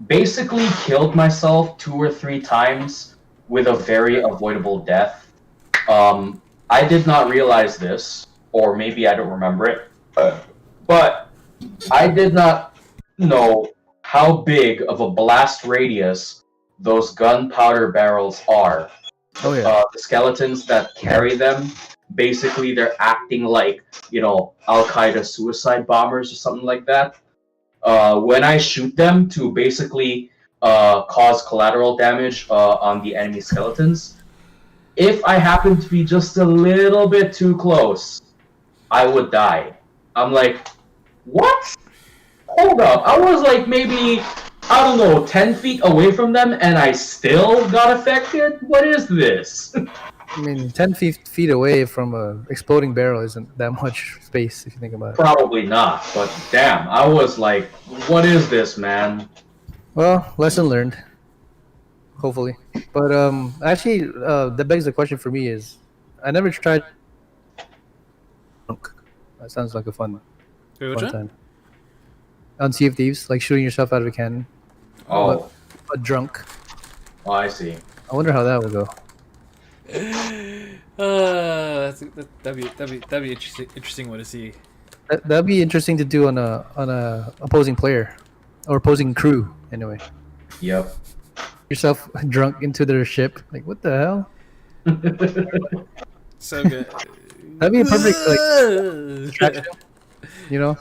basically killed myself 2 or 3 times with a very avoidable death. I did not realize this, or maybe I don't remember it, but I did not know how big of a blast radius those gunpowder barrels are.
oh yeah,
The skeletons that carry them, basically they're acting like, Al-Qaeda suicide bombers or something like that. When I shoot them to basically cause collateral damage on the enemy skeletons, if I happen to be just a little bit too close, I would die. I'm like, what? Hold up. I was like maybe, I don't know, 10 feet away from them and I still got affected? What is this?
I mean, 10 feet away from a exploding barrel isn't that much space if you think about it.
Probably not, but damn, I was like, what is this, man?
Well, lesson learned. Hopefully, but actually, that begs the question for me is, I never tried. That sounds like a fun time. On Sea of Thieves, like shooting yourself out of a cannon.
Oh,
But drunk.
oh I see.
I wonder how that would go.
That'd be interesting one to see.
That'd be interesting to do on a opposing player or opposing crew. Anyway,
Yep.
yourself drunk into their ship. Like what the hell?
So good.
That'd be a perfect distraction. You know,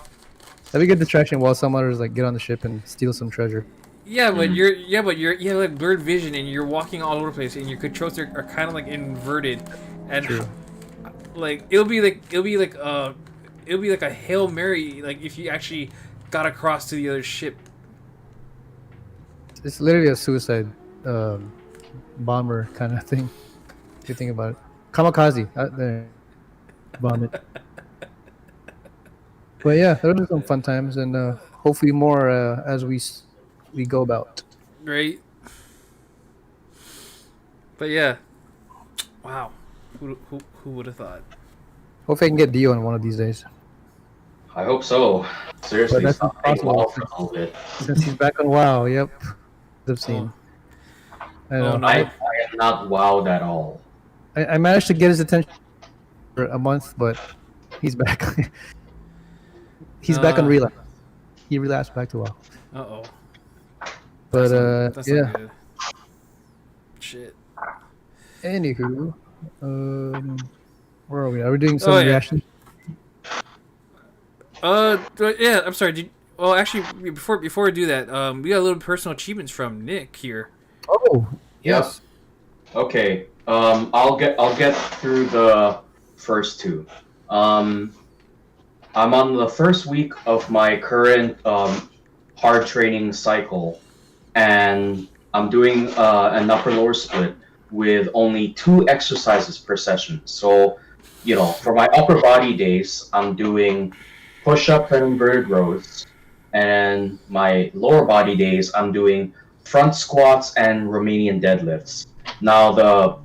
that'd be a good distraction while some others like get on the ship and steal some treasure.
Yeah, but you have like blurred vision and you're walking all over the place and your controls are kind of like inverted, and
True.
like it'll be like a Hail Mary like if you actually got across to the other ship.
It's literally a suicide bomber kind of thing. If you think about it, kamikaze out there, bomb it. But yeah, those are some fun times, and hopefully more as we go about.
Right? But yeah. Wow. Who would have thought?
Hopefully, I can get Dio in one of these days.
I hope so. Seriously,
But that's
stop
not
playing
possible.
WoW for a little bit.
Since he's back on WoW, yep. I've seen. I know.
Oh, no.
I am not wowed at all.
I managed to get his attention for a month, but he's back. He's back on relapse. He relapsed back to WoW.
Uh-oh.
But
That's
yeah.
not good. Shit.
Anywho, where are we? Are we doing some
yeah.
reaction?
Yeah, I'm sorry. Well, actually, before we do that, we got a little personal achievements from Nick here.
Oh, yes.
Okay. I'll get through the first two. I'm on the first week of my current hard training cycle, and I'm doing an upper lower split with only 2 exercises per session. So, for my upper body days, I'm doing push-up and inverted rows, and my lower body days, I'm doing front squats and Romanian deadlifts. Now, the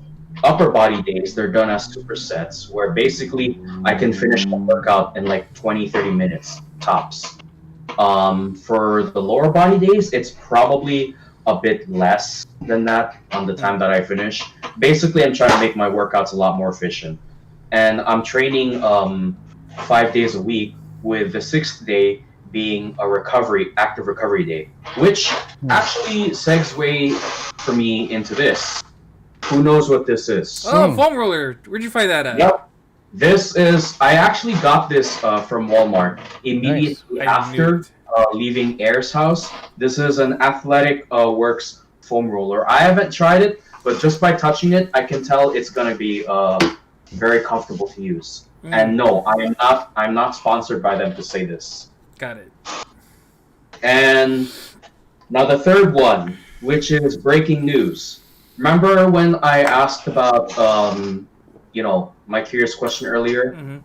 upper body days, they're done as supersets, where basically I can finish the workout in like 20-30 minutes tops. For the lower body days, it's probably a bit less than that on the time that I finish. Basically, I'm trying to make my workouts a lot more efficient. And I'm training 5 days a week, with the 6th day being a active recovery day, which actually segues for me into this. Who knows what this is?
Oh, foam roller. Where'd you find that at?
Yep. I actually got this from Walmart immediately
Nice.
after leaving Air's house. This is an Athletic Works foam roller. I haven't tried it, but just by touching it, I can tell it's going to be very comfortable to use. And no, I'm not sponsored by them to say this.
Got it.
And now the third one, which is breaking news. Remember when I asked about my curious question earlier?
Mm-hmm.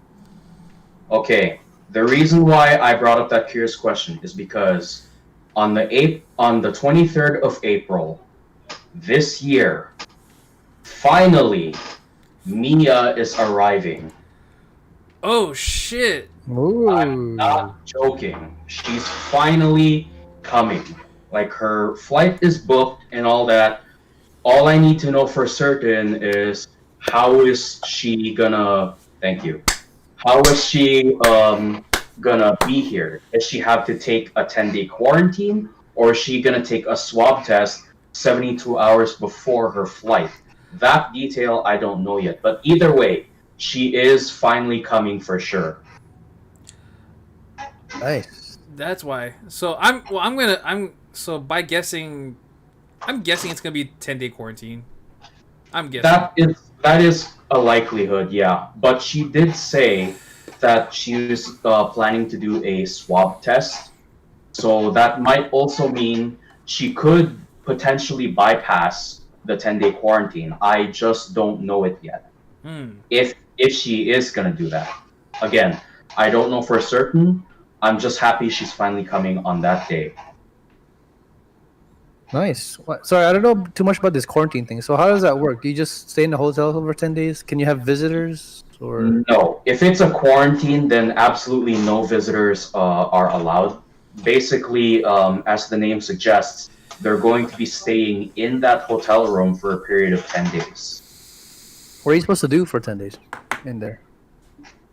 Okay, the reason why I brought up that curious question is because on the 23rd of April this year, finally, Mia is arriving.
Oh shit!
Ooh.
I'm not joking. She's finally coming. Like, her flight is booked and all that. All I need to know for certain is how is she gonna be here? Does she have to take a 10-day quarantine, or is she gonna take a swab test 72 hours before her flight? That detail I don't know yet, but either way, she is finally coming for sure.
Nice.
That's why. So by guessing, I'm guessing it's gonna be 10-day quarantine. I'm guessing.
That is a likelihood, yeah. But she did say that she was planning to do a swab test, so that might also mean she could potentially bypass the 10-day quarantine. I just don't know it yet. If she is gonna do that. Again, I don't know for certain. I'm just happy she's finally coming on that day.
Nice. Sorry, I don't know too much about this quarantine thing. So how does that work? Do you just stay in the hotel over 10 days? Can you have visitors? Or
No. If it's a quarantine, then absolutely no visitors are allowed. Basically, as the name suggests, they're going to be staying in that hotel room for a period of 10 days.
what are you supposed to do for 10 days in there?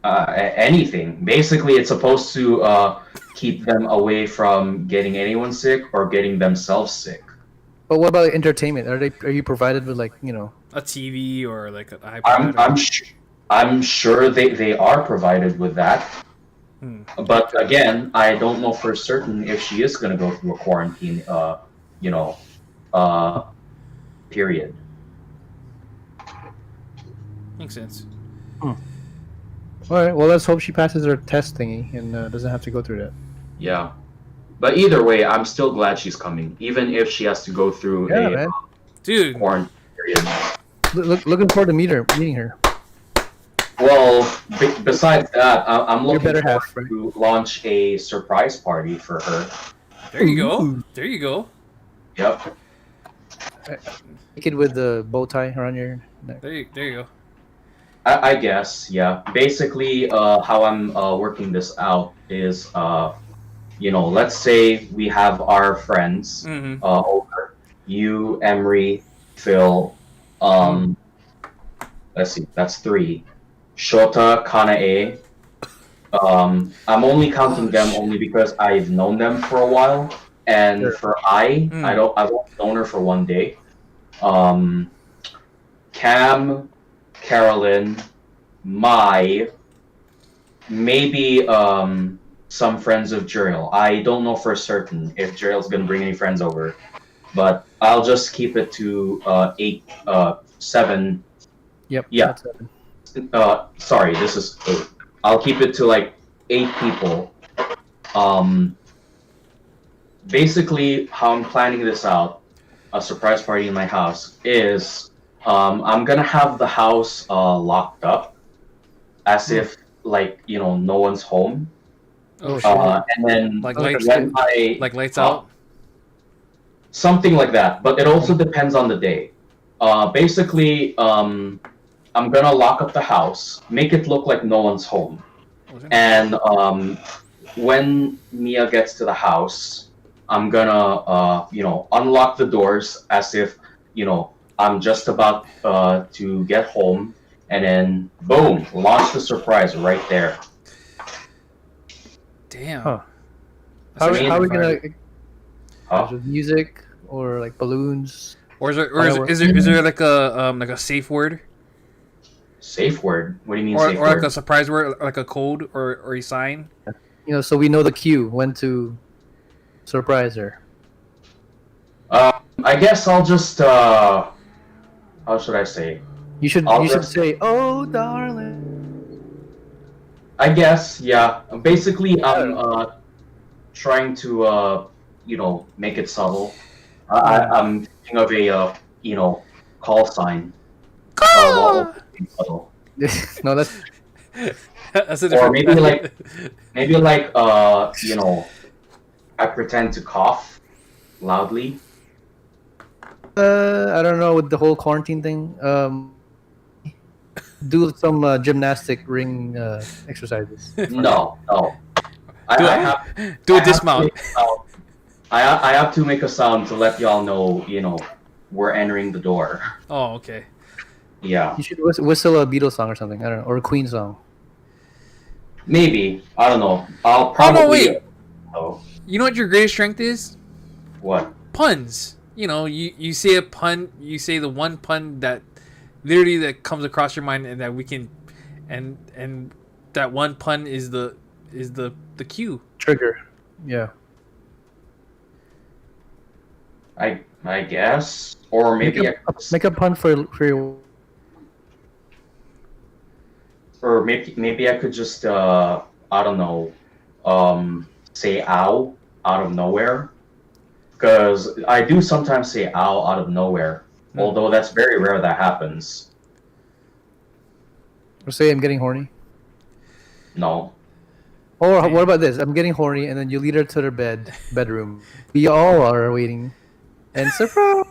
Anything. Basically, it's supposed to keep them away from getting anyone sick or getting themselves sick.
But what about entertainment? Are you provided with like
A TV or like an iPad?
I'm sure they are provided with that. But again, I don't know for certain if she is going to go through a quarantine, period.
Makes sense.
All right. Well, let's hope she passes her test thingy and doesn't have to go through that.
Yeah. But either way, I'm still glad she's coming, even if she has to go through
man.
Dude,
quarantine period.
Looking forward to meeting her.
Well, besides that, I'm
Your
looking
better
forward
half, right?
to launch a surprise party for her.
there you go. There you go.
Yep.
Naked with the bow tie around your neck.
There you go.
I guess, yeah. Basically, how I'm working this out is, let's say we have our friends over. You, Emery, Phil, let's see, that's 3. Shota, Kanae. I'm only counting them only because I've known them for a while, and
Sure.
for I won't known her for 1 day. Cam, Carolyn, Mai, maybe some friends of Jeriel. I don't know for certain if Jeriel's gonna bring any friends over, but I'll just keep it to 7.
Yep.
Yeah.
That's it.
Sorry, this is 8. I'll keep it to like 8 people. Basically, how I'm planning this out, a surprise party in my house, is I'm gonna have the house locked up, as if no one's home.
Oh shit.
And then
Like
when
lights, like lights out.
something like that. But it also depends on the day. Basically, I'm gonna lock up the house, make it look like no one's home, and when Mia gets to the house, I'm gonna unlock the doors as if I'm just about to get home, and then boom, launch the surprise right there.
Damn.
Huh.
That's
How
actually
are we gonna?
Huh?
Is it music or like balloons?
Or is there like a safe word?
Safe word? What do you mean
Or
safe
like
word?
a surprise word, like a code or a sign?
So we know the cue when to surprise her.
I guess I'll just how should I say?
You should
I'll
you should
just-
say, "Oh, darling."
I guess, yeah. Basically, I'm trying to make it subtle. I'm thinking of a call sign. Subtle.
No, that's
That's a
Or
different.
maybe like I pretend to cough loudly.
I don't know with the whole quarantine thing. Do some gymnastic ring exercises.
No. I
Do
have
Do
I
a
have to
dismount.
make a sound. I have to make a sound to let y'all know, we're entering the door.
Oh, okay.
Yeah.
You should whistle a Beatles song or something. I don't know, or a Queen song.
Maybe. I don't know. I'll probably.
Oh no! Wait.
Oh,
You know what your greatest strength is?
what?
Puns. You say a pun. You say the one pun that literally that comes across your mind, and that we can, and that one pun is the cue.
Trigger. Yeah.
I guess, or maybe
Make a pun for your.
or maybe I could just I don't know, say "ow" out of nowhere, because I do sometimes say "ow" out of nowhere, although that's very rare that happens.
Or say I'm getting horny.
No.
Or what about this? I'm getting horny, and then you lead her to their bedroom. We all are waiting, and surprise.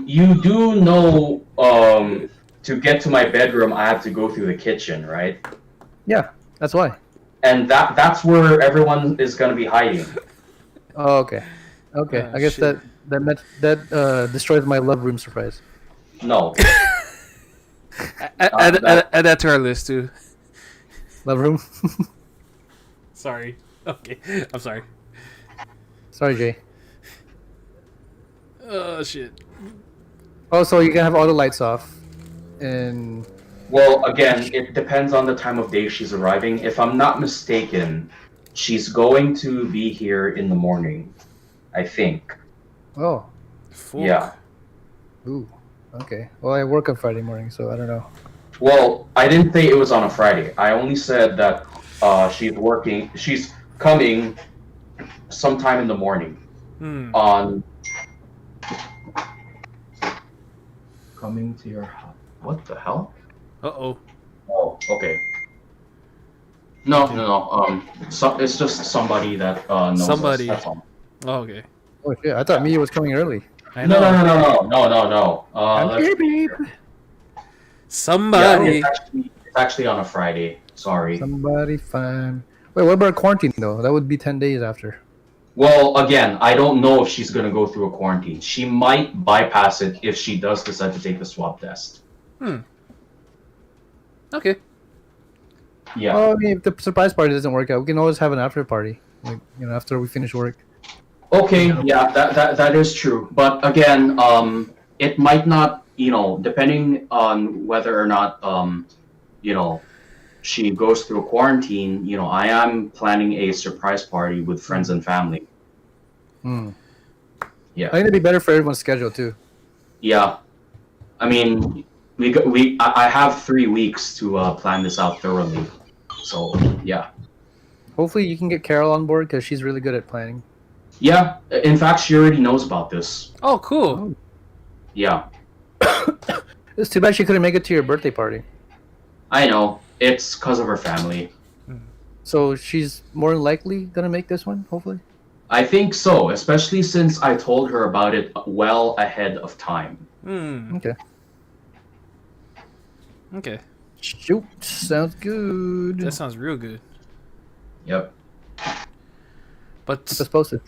You do know, to get to my bedroom, I have to go through the kitchen, right?
Yeah, that's why.
And that's where everyone is gonna be hiding.
Oh, okay. Okay, I guess
shit.
that destroys my love room surprise.
No.
Add that to our list too.
Love room.
Sorry. Okay, I'm sorry.
Sorry, Jay.
Oh shit.
Oh, so you can have all the lights off, and
Well, again, it depends on the time of day she's arriving. If I'm not mistaken, she's going to be here in the morning, I think.
oh,
Fuck.
Yeah.
ooh, okay. Well, I work on Friday morning, so I don't know.
Well, I didn't say it was on a Friday. I only said that she's coming sometime in the morning. On coming to your house. What the hell?
Uh-oh.
Oh, okay. No. It's just somebody that knows
Somebody.
us. That's all.
Oh, okay.
Oh shit! I thought Mia was coming early.
I know.
No.
I'm here, babe.
Yeah,
Somebody.
it's actually on a Friday. Sorry.
Somebody fine. Wait, what about quarantine though? That would be 10 days after.
Well, again, I don't know if she's gonna go through a quarantine. She might bypass it if she does decide to take the swab test.
Okay.
Yeah.
Well, I mean, if the surprise party doesn't work out, we can always have an after party. Like, after we finish work.
Okay, yeah, that is true. But again, it might not, depending on whether or not, she goes through a quarantine, I am planning a surprise party with friends and family.
Hmm.
Yeah.
I think it'd be better for everyone's schedule too.
Yeah. I mean, I have 3 weeks to plan this out thoroughly. So, yeah.
Hopefully, you can get Carol on board because she's really good at planning.
Yeah, in fact, she already knows about this.
Oh, cool.
Yeah.
It's too bad she couldn't make it to your birthday party.
I know. It's because of her family.
So she's more than likely gonna make this one, hopefully.
I think so, especially since I told her about it well ahead of time.
Okay.
Okay.
Shoot, sounds good.
That sounds real good.
Yep.
But
Keep us posted.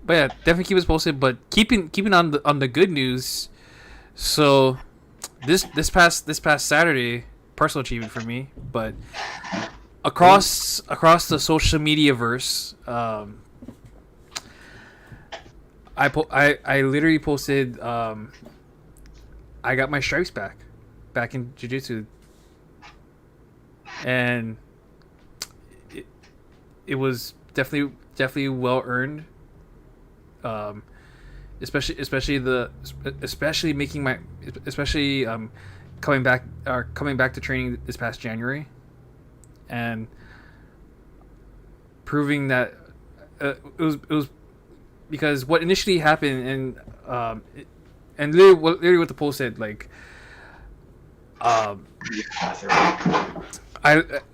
yeah, definitely keep us posted. But keeping on the good news. So this past Saturday, personal achievement for me, but across the social media verse, I literally posted I got my stripes back in jiu-jitsu, and it was definitely well earned, especially coming back to training this past January, and proving that it was because what initially happened, and literally what the post said, like, I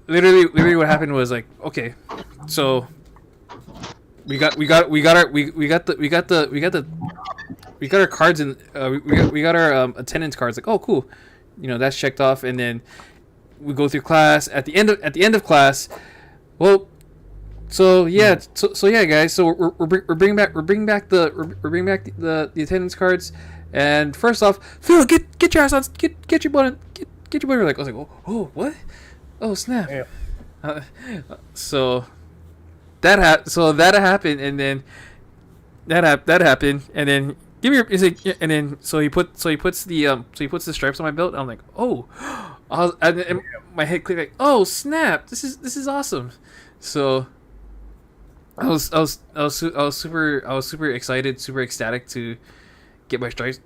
literally what happened was, like, okay, so we got our cards, and we got our attendance cards, like, oh cool, that's checked off, and then we go through class at the end of class. Well, so yeah, guys, so we're bringing back the attendance cards, and first off, Phil, get your ass on, get your butt on, get your butt. Like, I was like, oh what? Oh snap!
Yeah.
So that happened, and then that happened, and then give me your. He's like, yeah, and then so he puts the stripes on my belt. And I'm like, oh, and my head clicked, like, oh snap! This is awesome. So I was super excited, super ecstatic to get my stripes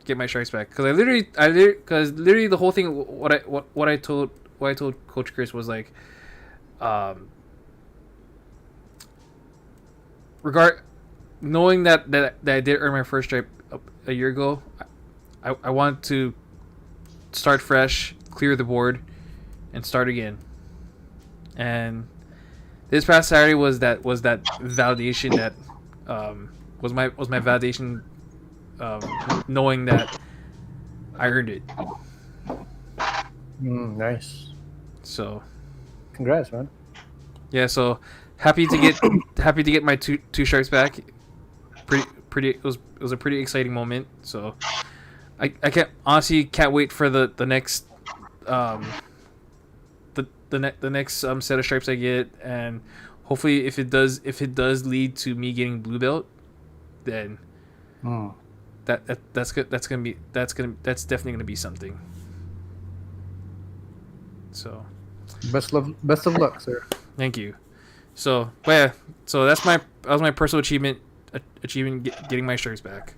back, because literally the whole thing, what I told Coach Chris was, like, knowing that I did earn my first stripe a year ago, I want to start fresh, clear the board, and start again. And this past Saturday was that validation, that was my validation, knowing that I earned it.
Nice.
So,
congrats, man.
Yeah, so happy to get my two stripes back. Pretty. It was a pretty exciting moment. So I can't wait for the next the next set of stripes I get, and hopefully if it does lead to me getting blue belt, then that's definitely gonna be something. So
Best of luck, sir.
thank you. So but yeah, so that was my personal achievement getting my stripes back.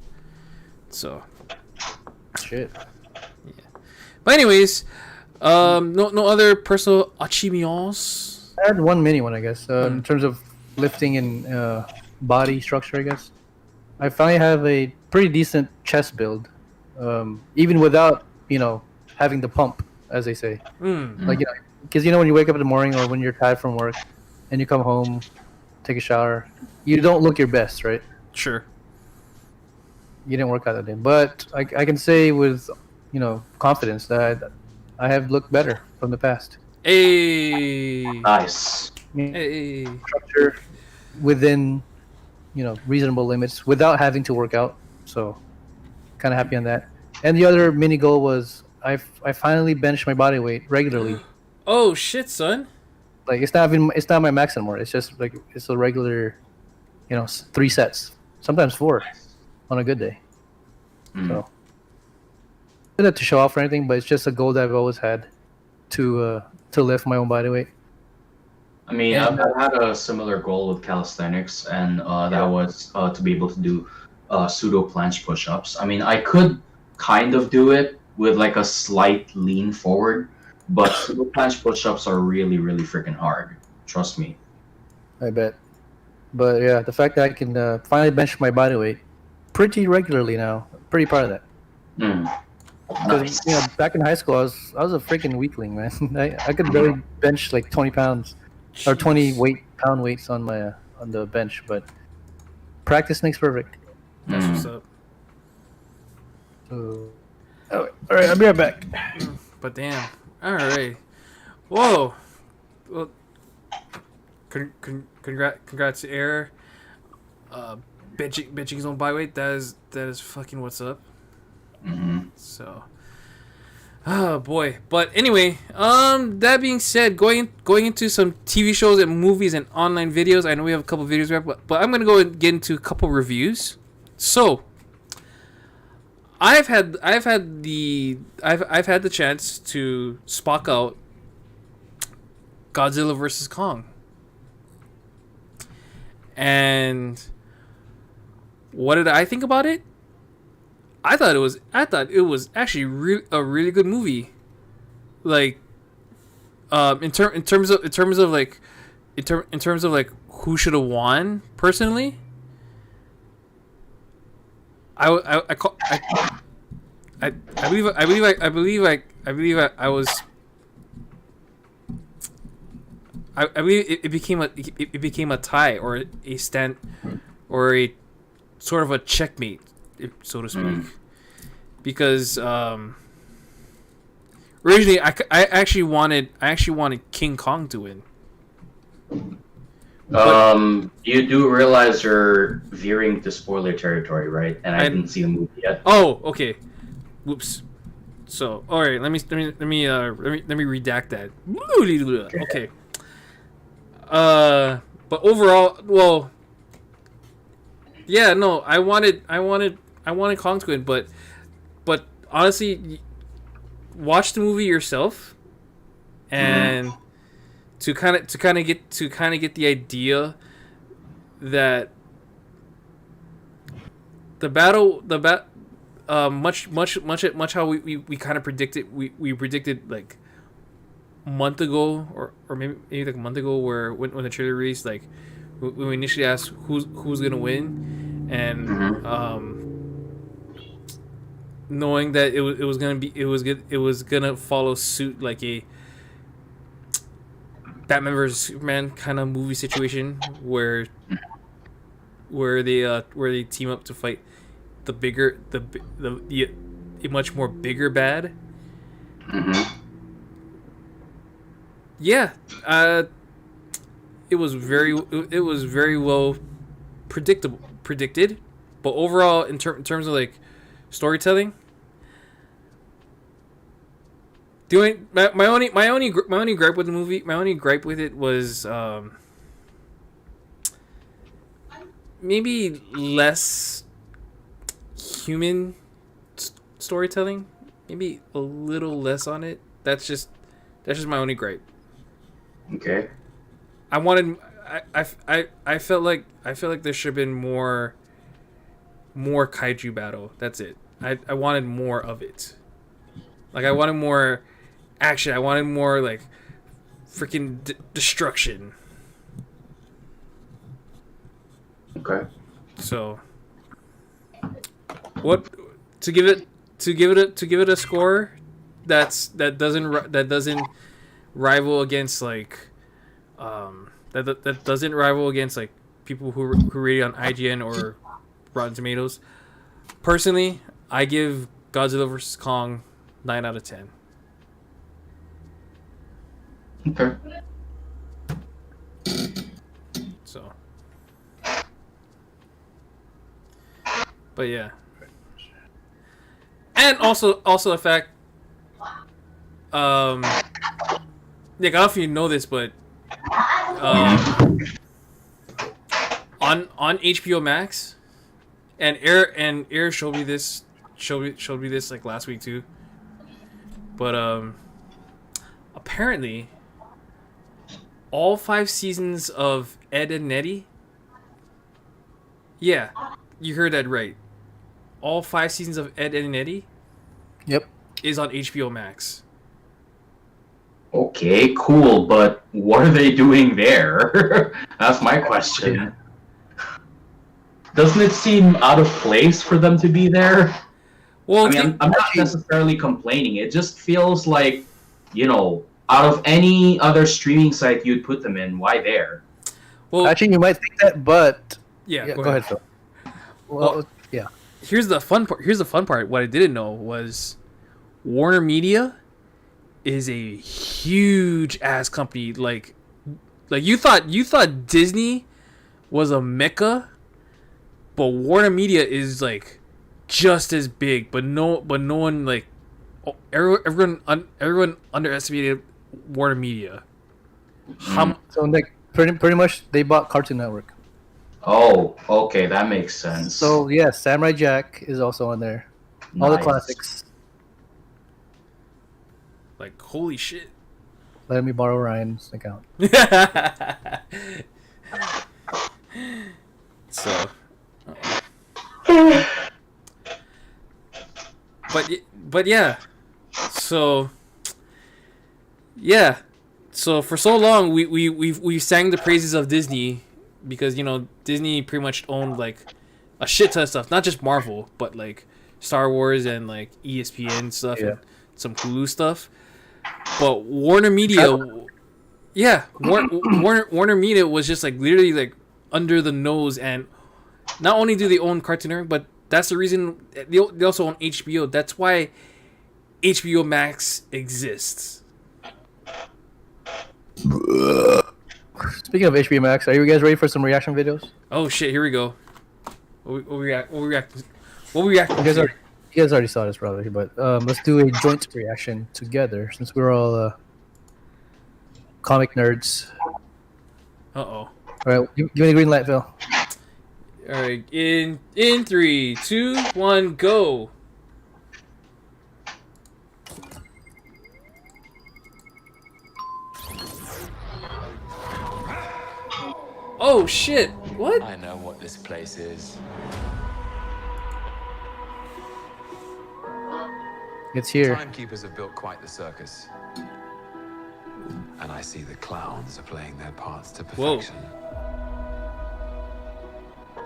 So
Shit.
but anyways, no other personal achievements.
I had one mini one, I guess, in terms of lifting and body structure, I guess. I finally have a pretty decent chest build, even without, having the pump, as they say. Like, because, when you wake up in the morning or when you're tired from work and you come home, take a shower, you don't look your best, right?
Sure.
You didn't work out that day. But I can say with, confidence that I have looked better from the past.
Hey.
Nice.
Hey.
Structure within, reasonable limits without having to work out. So, kind of happy on that. And the other mini goal was I finally benched my body weight regularly.
Oh shit, son!
Like it's not my max anymore. It's just like it's a regular, 3 sets, sometimes 4, on a good day. So, not to show off or anything, but it's just a goal that I've always had to lift my own body weight.
I mean, I've had a similar goal with calisthenics, and that was to be able to do pseudo planche push-ups. I mean, I could kind of do it with like a slight lean forward, but pseudo planche push-ups are really, really freaking hard. Trust me.
I bet. But yeah, the fact that I can finally bench my body weight pretty regularly now, I'm pretty proud of that. Because back in high school, I was a freaking weakling, man. I could barely bench like 20 pounds or 20 pound weights on the bench, but practice makes perfect.
That's what's up.
So, all right, I'll be right back.
But damn, all right. Whoa. Well, congrats to Air. Benching his own body weight. That is fucking what's up. So, oh boy. But anyway, that being said, going into some TV shows and movies and online videos. I know we have a couple videos, but I'm gonna go and get into a couple reviews. So, I've had the chance to spock out Godzilla vs. Kong, and what did I think about it? I thought it was actually a really good movie. Like, in terms of like who should have won. Personally, I believe it became a tie or a stand or a sort of a checkmate, so to speak, because originally I actually wanted King Kong to win.
You do realize you're veering to spoiler territory, right? And I didn't see the movie yet.
Oh, okay. Whoops. So, all right, let me redact that. Okay. But overall, well, yeah, no, I wanted Kong to win, but honestly, watch the movie yourself, and to kind of get the idea that the battle much how we kind of predicted we predicted like a month ago or maybe like a month ago where when the trailer released, like when we initially asked who's gonna win, and knowing that it was gonna follow suit like a Batman vs Superman kind of movie situation where they team up to fight a much more bigger bad. Yeah, it was very well predicted, but overall in terms of like storytelling, Doing my only gripe with the movie, my only gripe with it was maybe less human storytelling, maybe a little less on it. That's just my only gripe.
Okay.
I felt like there should have been more kaiju battle. That's it. I wanted more of it. Like, I wanted more action. I wanted more, like, freaking destruction.
Okay.
So, what to give it a score that doesn't rival against, like, that doesn't rival against, like, people who rate it on IGN or Rotten Tomatoes. Personally, I give Godzilla vs. Kong 9 out of 10.
Okay.
So, but yeah, and also the fact, Nick, I don't know if you know this, but on HBO Max, and Air showed me this like last week too. But apparently, all 5 seasons of Ed and Eddie. Yeah, you heard that right. All 5 seasons of Ed and Eddie.
Yep.
Is on HBO Max.
Okay, cool, but what are they doing there? That's my question. Doesn't it seem out of place for them to be there?
Well,
I mean, I'm not necessarily complaining. It just feels like, out of any other streaming site you'd put them in, why there?
Well, actually, you might think that, but
yeah,
go ahead, Phil. Well, yeah.
Here's the fun part. What I didn't know was Warner Media is a huge ass company. Like you thought Disney was a mecca, but Warner Media is like just as big. But no one, like, everyone underestimated Warner Media.
So like pretty much they bought Cartoon Network.
Oh, okay, that makes sense.
So yeah, Samurai Jack is also on there. All the classics.
Like, holy shit.
Let me borrow Ryan's account.
So, but yeah. So, yeah. So for so long we sang the praises of Disney because Disney pretty much owned like a shit ton of stuff, not just Marvel, but like Star Wars and like ESPN stuff and some Hulu stuff. But Warner Media, Warner Media was just like literally like under the nose, and not only do they own Cartoon Network, but that's the reason they also own HBO. That's why HBO Max exists.
Speaking of HBO Max, are you guys ready for some reaction videos?
Oh shit! Here we go. What we reacting?
You guys already saw this probably, but let's do a joint reaction together since we're all comic nerds.
Uh-oh.
All right, give me the green light, Phil.
All right, in 3, 2, 1, go. Oh shit! What?
I know what this place is.
It's here.
Timekeepers have built quite the circus. And I see the clowns are playing their parts to perfection.
Whoa.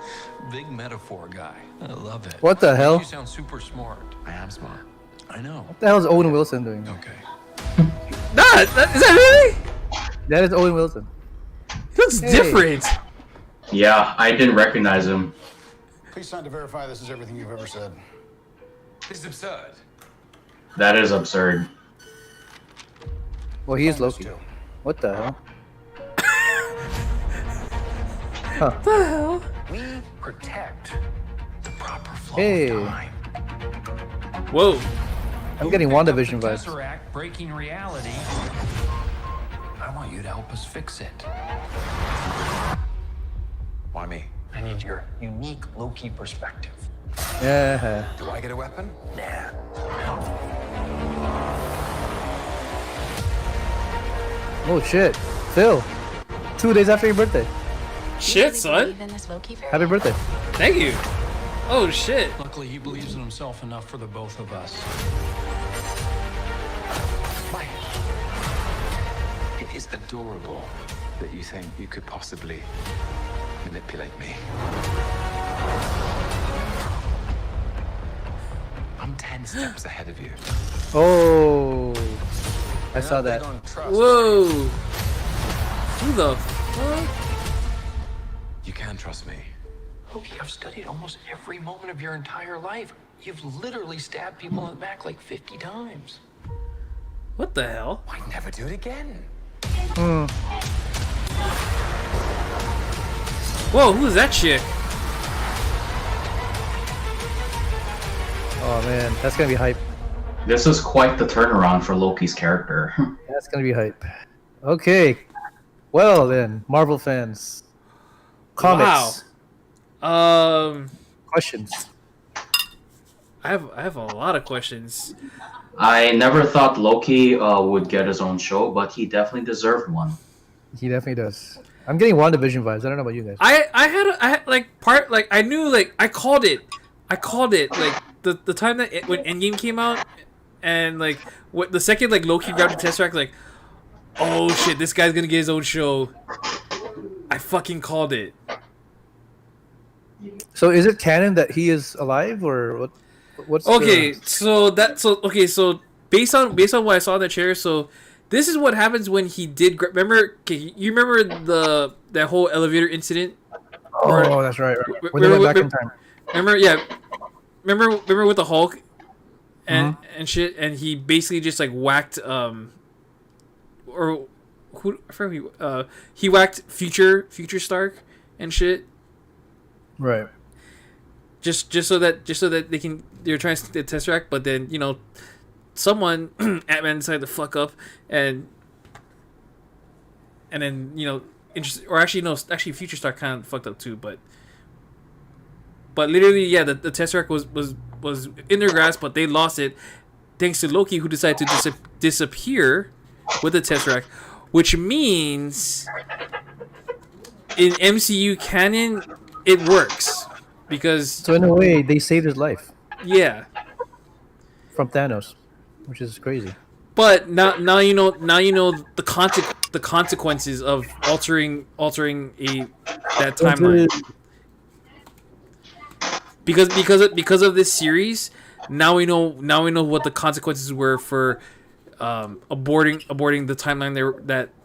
Big metaphor guy. I love it.
What the hell?
You sound super smart. I am smart. I know.
What the hell is Owen Wilson doing?
Okay.
Is that really?
That is Owen Wilson.
He looks different.
Yeah, I didn't recognize him.
Please sign to verify this is everything you've ever said.
This is absurd.
That is absurd.
Well, he is Loki. What the hell?
What the hell?
We protect the proper flow
Hey.
of time.
Whoa.
I'm getting WandaVision vibes.
Tesseract breaking reality. I want you to help us fix it.
Why me?
I need your unique Loki perspective.
Yeah.
Do I get a weapon?
Nah.
Oh shit, Phil. 2 days after your birthday.
Shit, son.
Happy birthday.
Thank you. Oh shit.
Luckily, he believes in himself enough for the both of us.
Mike. It is adorable that you think you could possibly manipulate me. I'm 10 steps ahead of you.
Oh, I saw
They
that.
don't trust,
Whoa.
right?
Who the fuck?
You can trust me.
Loki, I've studied almost every moment of your entire life. You've literally stabbed people in the back like 50 times.
What the hell?
I'd never do it again.
Whoa, who's that chick?
Oh man, that's gonna be hype.
This is quite the turnaround for Loki's character.
That's gonna be hype. Okay, well then, Marvel fans, comics, questions.
I have a lot of questions.
I never thought Loki would get his own show, but he definitely deserved one.
He definitely does. I'm getting WandaVision vibes. I don't know about you guys.
I had I knew, like, I called it like the time that when Endgame came out, and like what the second like Loki grabbed the Tesseract, like, oh shit, this guy's gonna get his own show. I fucking called it.
So is it canon that he is alive, or what? What's
Okay,
the...
so based on what I saw in the trailer, so this is what happens when he did. Remember, okay, you remember that whole elevator incident?
Oh, that's right. When they went back in time.
Remember, yeah. Remember with the Hulk and shit, and he basically just like whacked or who I forgot who he whacked Future Stark and shit.
Right.
Just so that they're trying to get the Tesseract, but then someone Ant-Man decided to fuck up and then actually Future Star kind of fucked up too, but literally, yeah, the Tesseract was in their grasp, but they lost it thanks to Loki, who decided to disappear with the Tesseract, which means in MCU canon it works because
So in a way, they saved his life
yeah.
from Thanos, which is crazy.
But now you know the consequences of altering that timeline. Because of this series, now we know what the consequences were for aborting the timeline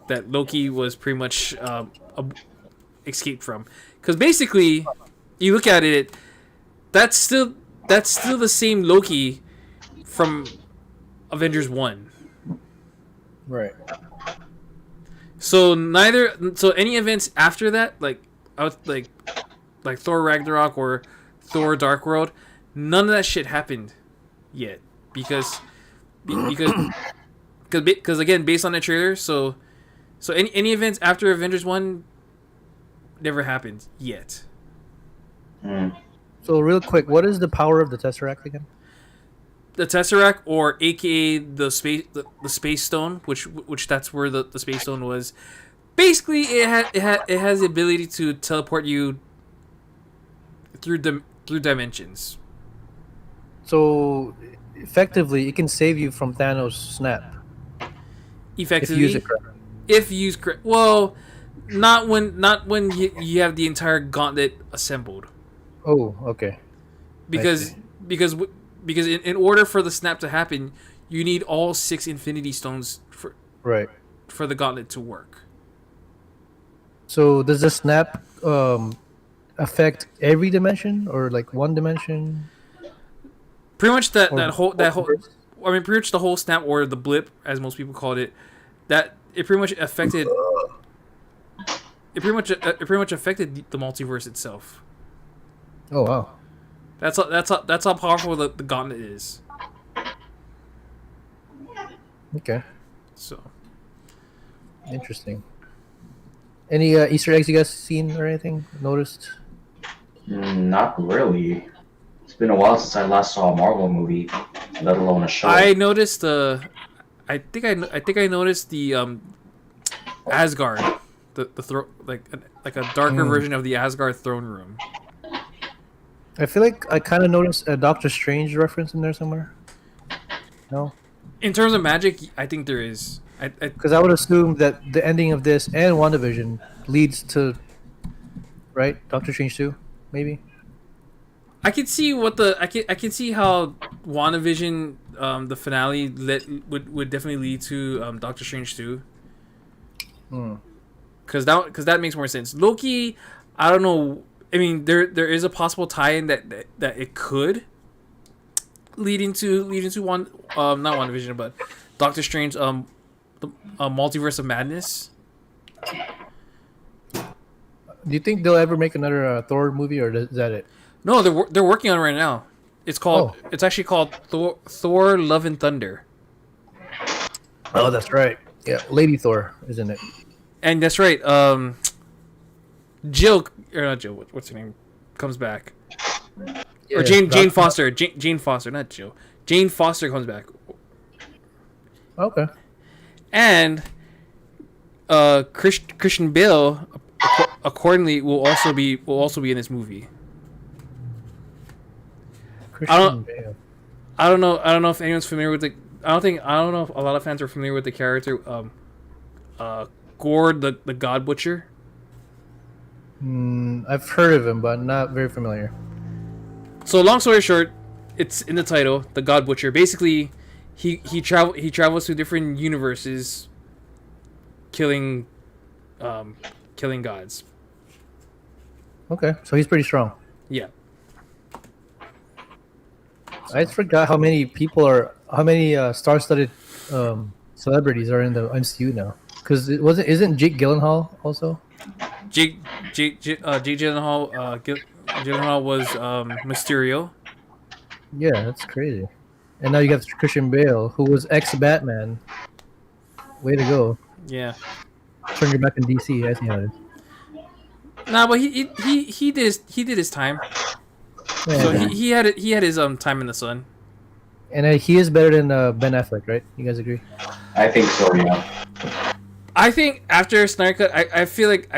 that Loki was pretty much escaped from. Because basically, you look at it, that's still the same Loki from Avengers 1.
Right.
So any events after that, like Thor Ragnarok or Thor Dark World, none of that shit happened yet because again, based on the trailer, so any events after Avengers 1 never happened yet.
So real quick, what is the power of the Tesseract again?
The Tesseract, or AKA the Space Stone, which that's where the Space Stone was. Basically, it has the ability to teleport you through dimensions.
So effectively, it can save you from Thanos' snap
Effectively,
if you use it correctly.
if used correct. Well, not when you have the entire gauntlet assembled.
Oh, okay.
Because in order for the snap to happen, you need all 6 Infinity Stones
Right.
for the gauntlet to work.
So does the snap affect every dimension or like one dimension?
Pretty much that whole
multiverse?
I mean, pretty much the whole snap, or the blip, as most people called it, that it pretty much affected. It pretty much affected the multiverse itself.
Oh wow.
That's how powerful the gauntlet is.
Okay,
So
interesting. Any Easter eggs you guys seen or anything noticed?
Not really. It's been a while since I last saw a Marvel movie, let alone a show.
I noticed I think I noticed the Asgard, like a darker version of the Asgard throne room.
I feel like I kind of noticed a Doctor Strange reference in there somewhere. No,
In terms of magic, I think there is.
because I would assume that the ending of this and WandaVision leads to, right, Doctor Strange 2, maybe.
I can see I can see how WandaVision the finale would definitely lead to Doctor Strange 2. Cuz that makes more sense. Loki, I don't know. I mean, there is a possible tie-in that it could lead into one not WandaVision but Doctor Strange the Multiverse of Madness.
Do you think they'll ever make another Thor movie, or is that it?
No, they're working on it right now. It's called it's actually called Thor Love and Thunder.
Oh, that's right. Yeah, Lady Thor, isn't it?
And that's right. Jill or not Jill? What's her name? Comes back. Or Jane Foster. Jane Foster, not Jill. Jane Foster comes back.
Okay.
And Christian Bale accordingly will also be in this movie.
Christian Bale.
I don't know if anyone's familiar with the. I don't know if a lot of fans are familiar with the character, Gord the God Butcher.
I've heard of him, but not very familiar.
So long story short, it's in the title, the God Butcher. Basically, he travels to different universes, killing gods.
Okay, so he's pretty strong.
Yeah.
I forgot how many star-studded celebrities are in the MCU now. Because isn't Jake Gyllenhaal also?
Jake Gyllenhaal Gyllenhaal was Mysterio.
Yeah, that's crazy. And now you got Christian Bale, who was ex-Batman. Way to go!
Yeah.
Turn your back in DC. I see how it is.
Nah, but he did his time.
Yeah,
So he had his time in the sun.
and he is better than Ben Affleck, right? You guys agree?
I think so, yeah.
I think after Snyder Cut, I feel like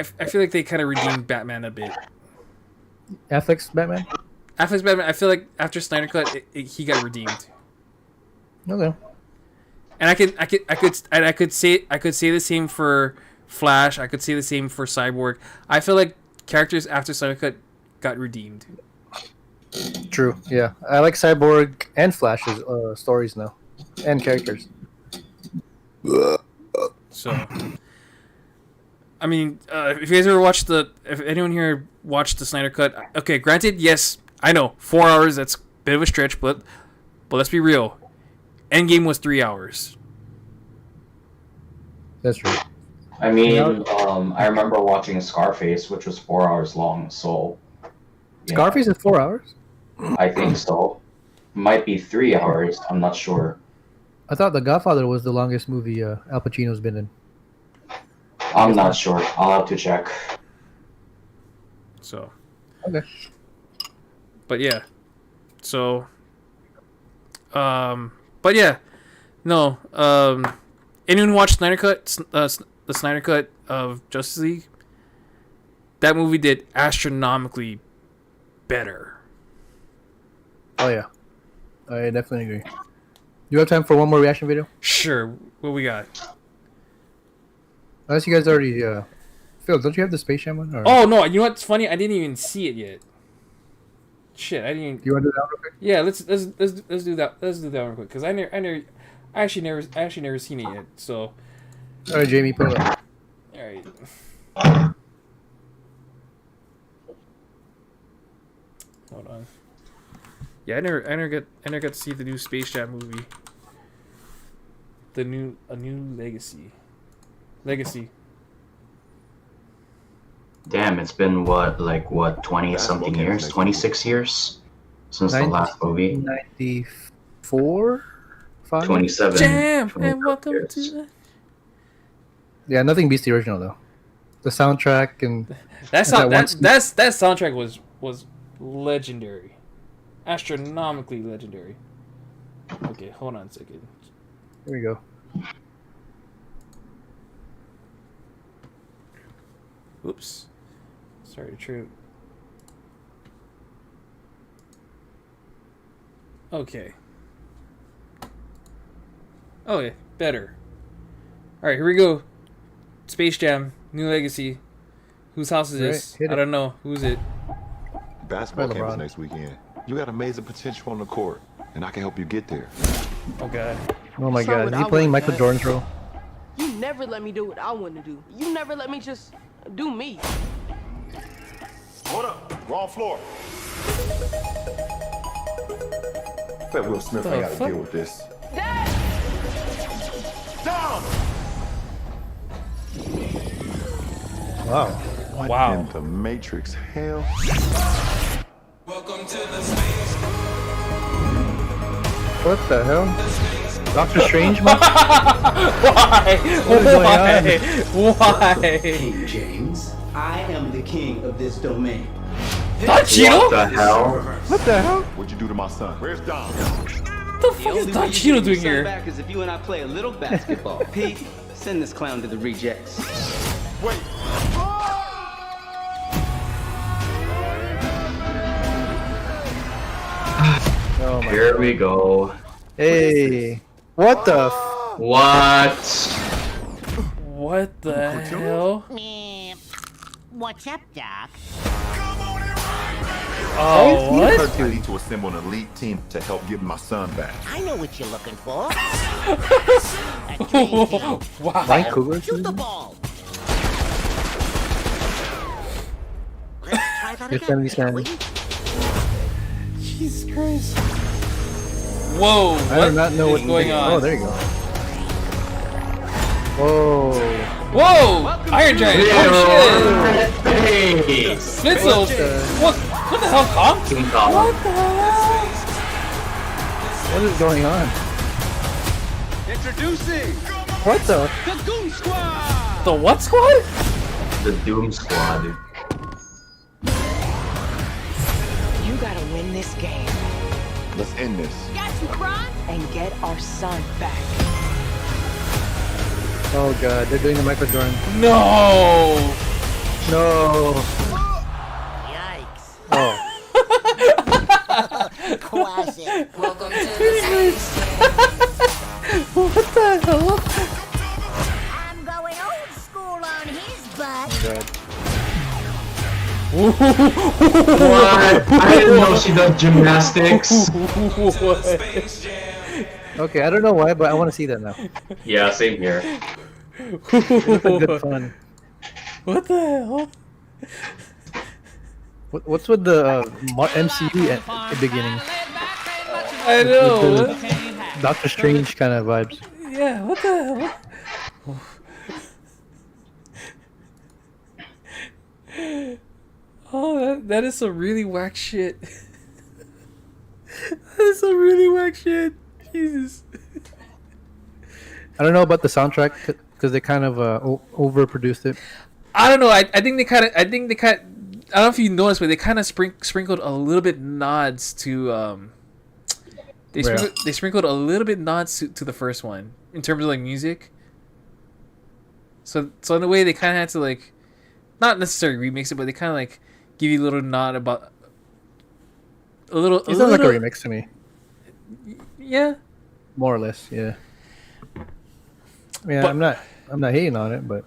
they kind of redeemed Batman a bit.
Affleck's Batman.
Affleck's Batman. I feel like after Snyder Cut, he got redeemed.
Okay.
And I could say the same for Flash. I could say the same for Cyborg. I feel like characters after Snyder Cut got redeemed.
True. Yeah, I like Cyborg and Flash's stories now, and characters.
So, I mean, if you guys ever if anyone here watched the Snyder Cut, okay, granted, yes, I know 4 hours. That's a bit of a stretch, but let's be real. Endgame was 3 hours.
That's true.
I mean, I remember watching Scarface, which was 4 hours long, so... yeah,
Scarface is 4 hours.
I think so. Might be 3 hours, I'm not sure.
I thought The Godfather was the longest movie Al Pacino's been in.
I'm not sure. I'll have to check.
So.
Okay.
But yeah. So. But yeah. No. Anyone watch Snyder Cut? The Snyder Cut of Justice League? That movie did astronomically better.
Oh yeah, I definitely agree. Do you have time for one more reaction video?
Sure. What we got?
Unless you guys already, Phil, don't you have the Space Jam one? Or...
Oh no! You know what's funny? I didn't even see it yet. Shit, I didn't. Even...
You want to do that real quick?
Yeah, let's do that. Let's do that real quick because I actually never seen it yet. So.
All right, Jamie, put it up.
All right. Hold on. Yeah, I never got to see the new Space Jam movie. A new Legacy.
Damn, it's been what, 20-something years? 26 years? Since the last movie?
1994? fun.
27.
Jam
27
and welcome
years.
to the...
Yeah, nothing beats the original though. The soundtrack and
That soundtrack was legendary, astronomically legendary. Okay, hold on a second.
there we go.
Oops, sorry to trip. Okay. Okay, better. All right, here we go. Space Jam, New Legacy. Whose house is this?
hit
I
it.
don't know. Who's it?
Basketball
Right,
campus
LeBron.
next weekend. You got amazing potential on the court, and I can help you get there.
Oh god.
Oh my
That's not
god,
what
is he
I
playing
want,
Michael
Dad.
Jordan's role?
You never let me do what I want to do. You never let me just do me.
Hold up. Wrong floor.
Bet Will Smith
The
ain't got to
fuck?
deal with this.
Down.
Wow.
Wow.
In the Matrix, hell.
What the hell? Doctor Strange, man?
Why?
What is going on?
Why?
King James, I am the king of this domain.
Not
What
Cheeto?
the hell?
What the hell?
What'd you do to my son? Where's Dom?
What the fuck is Don
you
Cheeto
get
doing
your son
here?
back is if you and I play a little basketball. Pete, send this clown to the rejects.
Wait.
Oh my
Here we go.
Hey. What the
What?
What the hell?
What's up, Doc?
Oh,
I
what?
need to assemble an elite team to help get my son back.
I know what you're looking for. A dream team.
Wow.
Mike Cougar?
Shoot the ball. Let's try that again,
Yosemite
shall we?
Jesus Christ. Whoa.
I
What
do not know
is
what's
going on?
Oh, there you go. Whoa.
Whoa! Iron Giant! Oh shit!
Hey!
Spitzel! What the hell, Kong?
King Kong.
What the hell?
What is going on?
Introducing
What the?
the Goon Squad.
The what squad?
The Doom Squad.
You gotta win this game
Let's end this.
and get our son back.
Oh god, they're doing the Michael Jordan.
No!
No.
Yikes.
Oh.
Classic.
Welcome to the
What the hell?
I'm going old school on his butt.
God.
What? I didn't know she does gymnastics.
Okay, I don't know why, but I want to see that now.
Yeah, same here.
It looks like good fun.
What the hell?
What's with the MCU at the beginning?
I know.
The Doctor Strange kind of vibes.
Yeah, what the hell? Oh, that is some really whack shit. That is some really whack shit. Jesus.
I don't know about the soundtrack because they kind of overproduced it.
I don't know. I think they kind of. I don't know if you noticed, but they kind of sprinkled a little bit nods to. They sprinkled a little bit nods to the first one in terms of like music. So in a way they kind of had to like, not necessarily remix it, but they kind of like give you a little nod about a little.
It sounds like a remix to me,
Yeah.
more or less. Yeah. Yeah,
But-
I'm not hating on it, but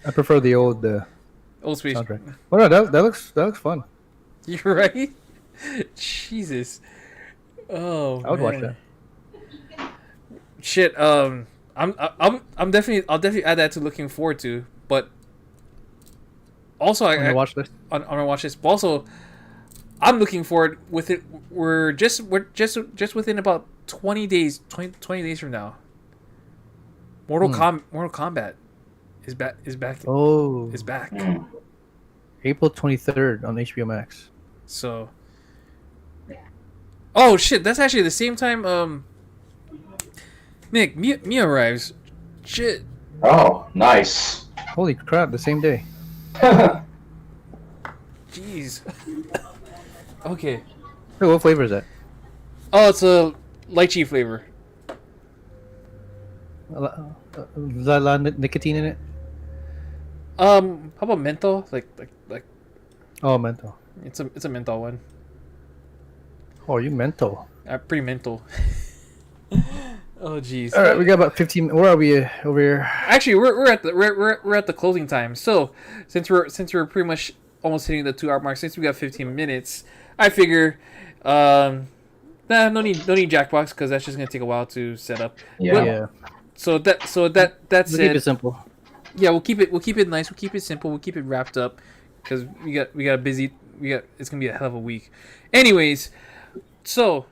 I prefer the old
Old Space.
soundtrack. Well, no, that looks fun.
You're right. Jesus. Oh.
I would watch
man.
that.
Shit. I'll definitely add that to looking forward to. But also,
On the watch list.
on my watch list. But also, I'm looking forward with it. We're just within about 20 days. 20 days from now. Mortal Kombat is back.
Oh,
Is back.
April 23rd on HBO Max.
So. Oh shit! That's actually the same time. Nick, Mia arrives. Shit.
Oh, nice.
Holy crap! The same day.
Jeez. Okay.
Hey, what flavor is that?
Oh, it's a lychee flavor.
Is that a lot of nicotine in it?
How about menthol? Like.
Oh, menthol.
It's a menthol one.
Oh, you menthol.
Pretty mental. Oh jeez.
All right, we got about 15. Where are we over here?
Actually, we're at the closing time. So since we're pretty much almost hitting the 2-hour mark, since we got 15 minutes, I figure, no need Jackbox because that's just gonna take a while to set up.
Yeah.
So that
We'll
said,
keep it simple.
yeah, we'll keep it nice. We'll keep it simple. We'll keep it wrapped up because we got it's gonna be a hell of a week. Anyways, so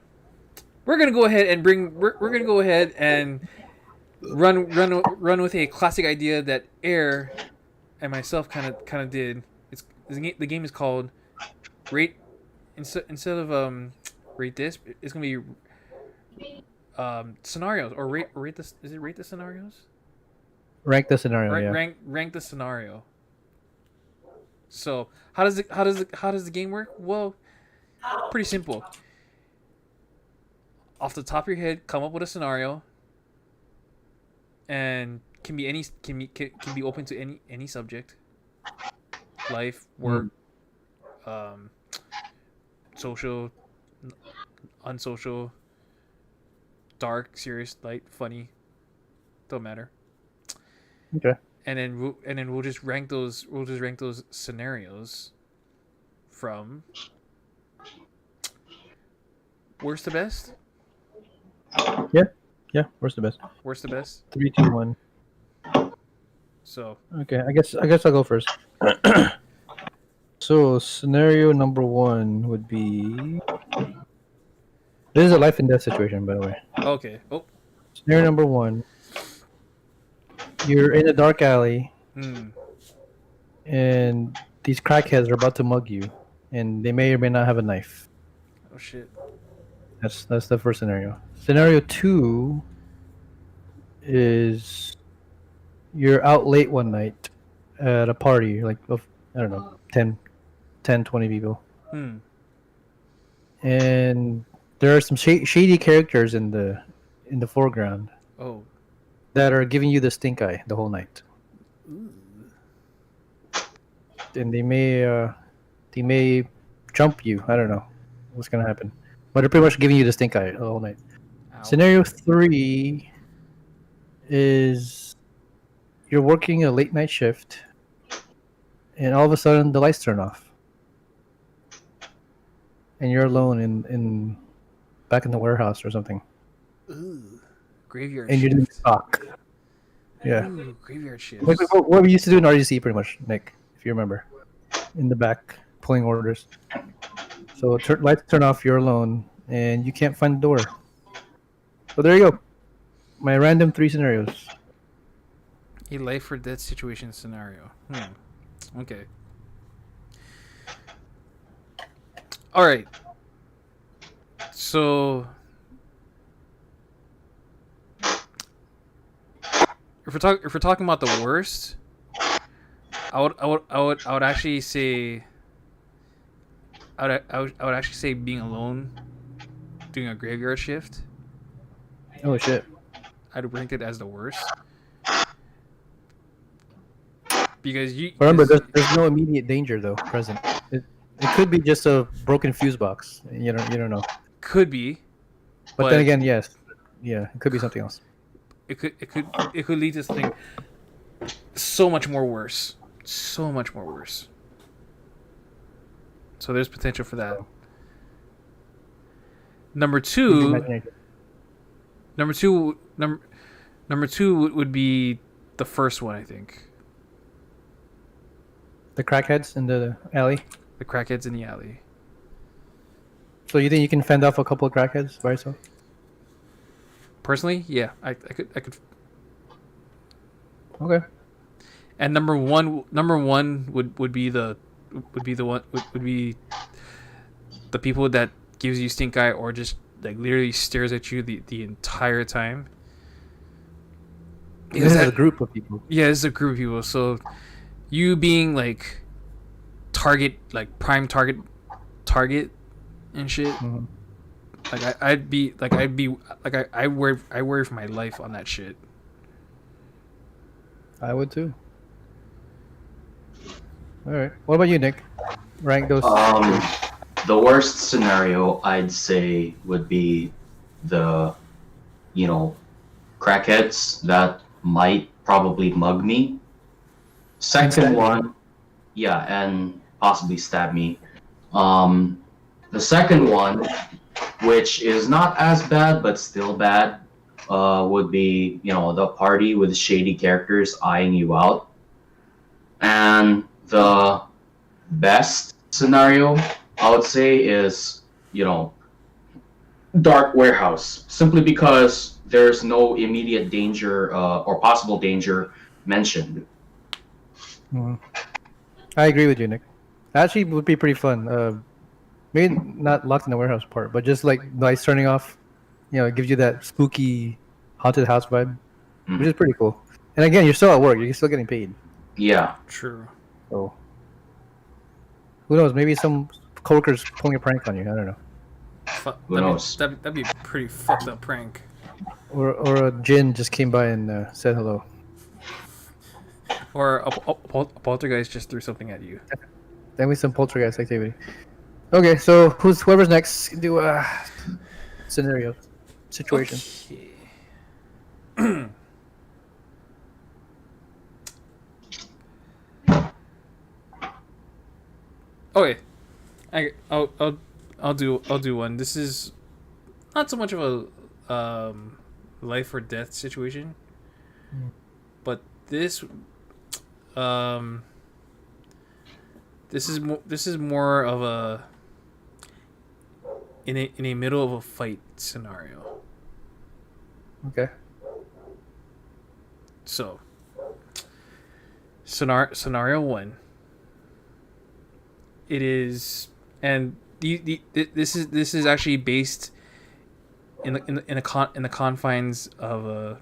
we're gonna go ahead and run with a classic idea that Air and myself kind of did. The game is called Rate instead of Rate This. It's gonna be scenarios or rate this. Is it Rate the Scenarios?
Rank the scenario. Yeah.
Rank the scenario. So how does the game work? Well, pretty simple. Off the top of your head, come up with a scenario, and can be open to any subject, life, work, social, unsocial, dark, serious, light, funny, don't matter.
Okay.
And then we'll just rank those scenarios from worst to best.
Yeah. Where's the best?
Worst to best.
3, 2, 1.
So
Okay, I guess I'll go first. So scenario number 1 would be. This is a life and death situation, by the way.
okay. Oh.
Scenario number 1. You're in a dark alley, and these crackheads are about to mug you, and they may or may not have a knife.
Oh shit.
That's the first scenario. Scenario 2 is you're out late one night at a party, like of I don't know, 10, 20 people, and there are some shady characters in the foreground.
Oh.
That are giving you the stink eye the whole night. And they may jump you. I don't know what's gonna happen, but they're pretty much giving you the stink eye the whole night.
Ow.
Scenario 3 is you're working a late night shift, and all of a sudden the lights turn off, and you're alone in back in the warehouse or something.
Ooh. Graveyard
and
shift.
you're doing stock. Yeah.
Ooh, graveyard shift.
What we used to do in RGC, pretty much, Nick, if you remember, in the back pulling orders. So lights turn off, you're alone, and you can't find the door. So there you go. My random 3 scenarios.
A life or death situation scenario. Okay. All right. So if we're talking about the worst, I would actually say I would actually say being alone doing a graveyard shift.
Oh shit.
I'd rank it as the worst. Because
remember, there's no immediate danger though present. It could be just a broken fuse box. You don't know.
Could be.
But then again, yes. Yeah, it could be something else.
It could lead to something so much more worse. So much more worse. So there's potential for that. Number two would be the first one, I think.
The crackheads in the alley?
The crackheads in the alley.
So you think you can fend off a couple of crackheads by yourself?
Personally, yeah, I could.
Okay.
And number one would be the people that gives you stink eye or just like literally stares at you the entire time.
This is a group of people.
Yeah, it's a group of people. So you being like target, like prime target and shit.
Mm-hmm.
Like I'd be like I worry for my life on that shit.
I would too. All right. What about you, Nick? Rank those.
The worst scenario I'd say would be the, crackheads that might probably mug me. Second one, yeah, and possibly stab me. The second one, which is not as bad but still bad, would be, the party with shady characters eyeing you out. And the best scenario, I would say, is, dark warehouse. Simply because there's no immediate danger or possible danger mentioned.
Mm-hmm. I agree with you, Nick. Actually, it would be pretty fun. Maybe not locked in the warehouse part, but just like lights turning off, it gives you that spooky haunted house vibe, which is pretty cool. And again, you're still at work. You're still getting paid.
Yeah.
True.
So, who knows? Maybe some coworkers pulling a prank on you. I don't know.
Who knows?
That'd be a pretty fucked up prank.
Or a djinn just came by and said hello.
Or a poltergeist just threw something at you.
Then we some poltergeist activity. Okay, so whoever's next can do a scenario situation.
Okay. Okay, I'll do one. This is not so much of a life or death situation, but this is more of a in a middle of a fight scenario.
Okay.
So, scenario one. It is, and this is actually based in the confines of a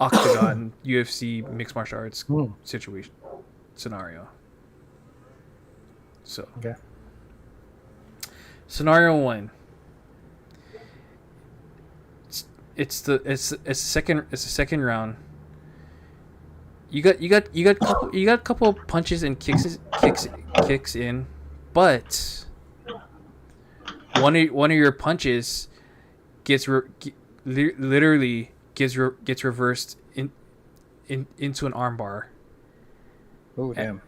octagon UFC mixed martial arts situation scenario. So,
okay.
Scenario one. It's the second round. You got a couple punches and kicks in, but one of your punches literally gets reversed into an armbar.
Oh damn!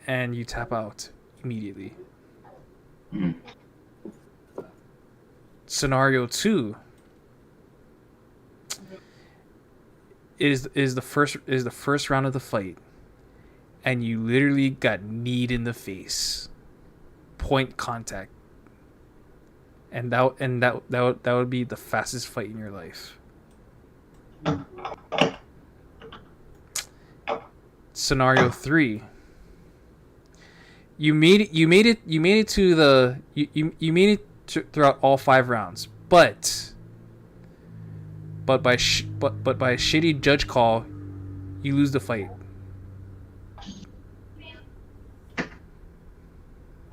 And you tap out immediately. Scenario two is the first round of the fight, and you literally got kneed in the face, point contact, and that would be the fastest fight in your life. Scenario three. You made it throughout all 5 rounds, but by a shitty judge call, you lose the fight.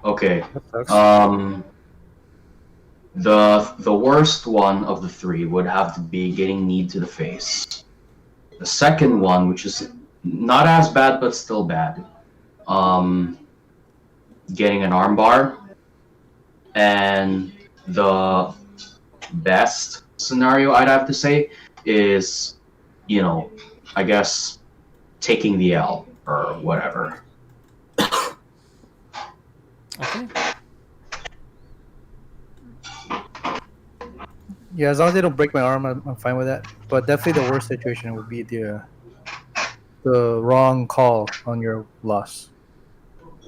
Okay. The worst one of the 3 would have to be getting kneed to the face. The second one, which is not as bad but still bad, getting an armbar. And the best scenario, I'd have to say, is, I guess, taking the L or whatever.
Okay.
Yeah, as long as they don't break my arm, I'm fine with that. But definitely the worst situation would be the wrong call on your loss.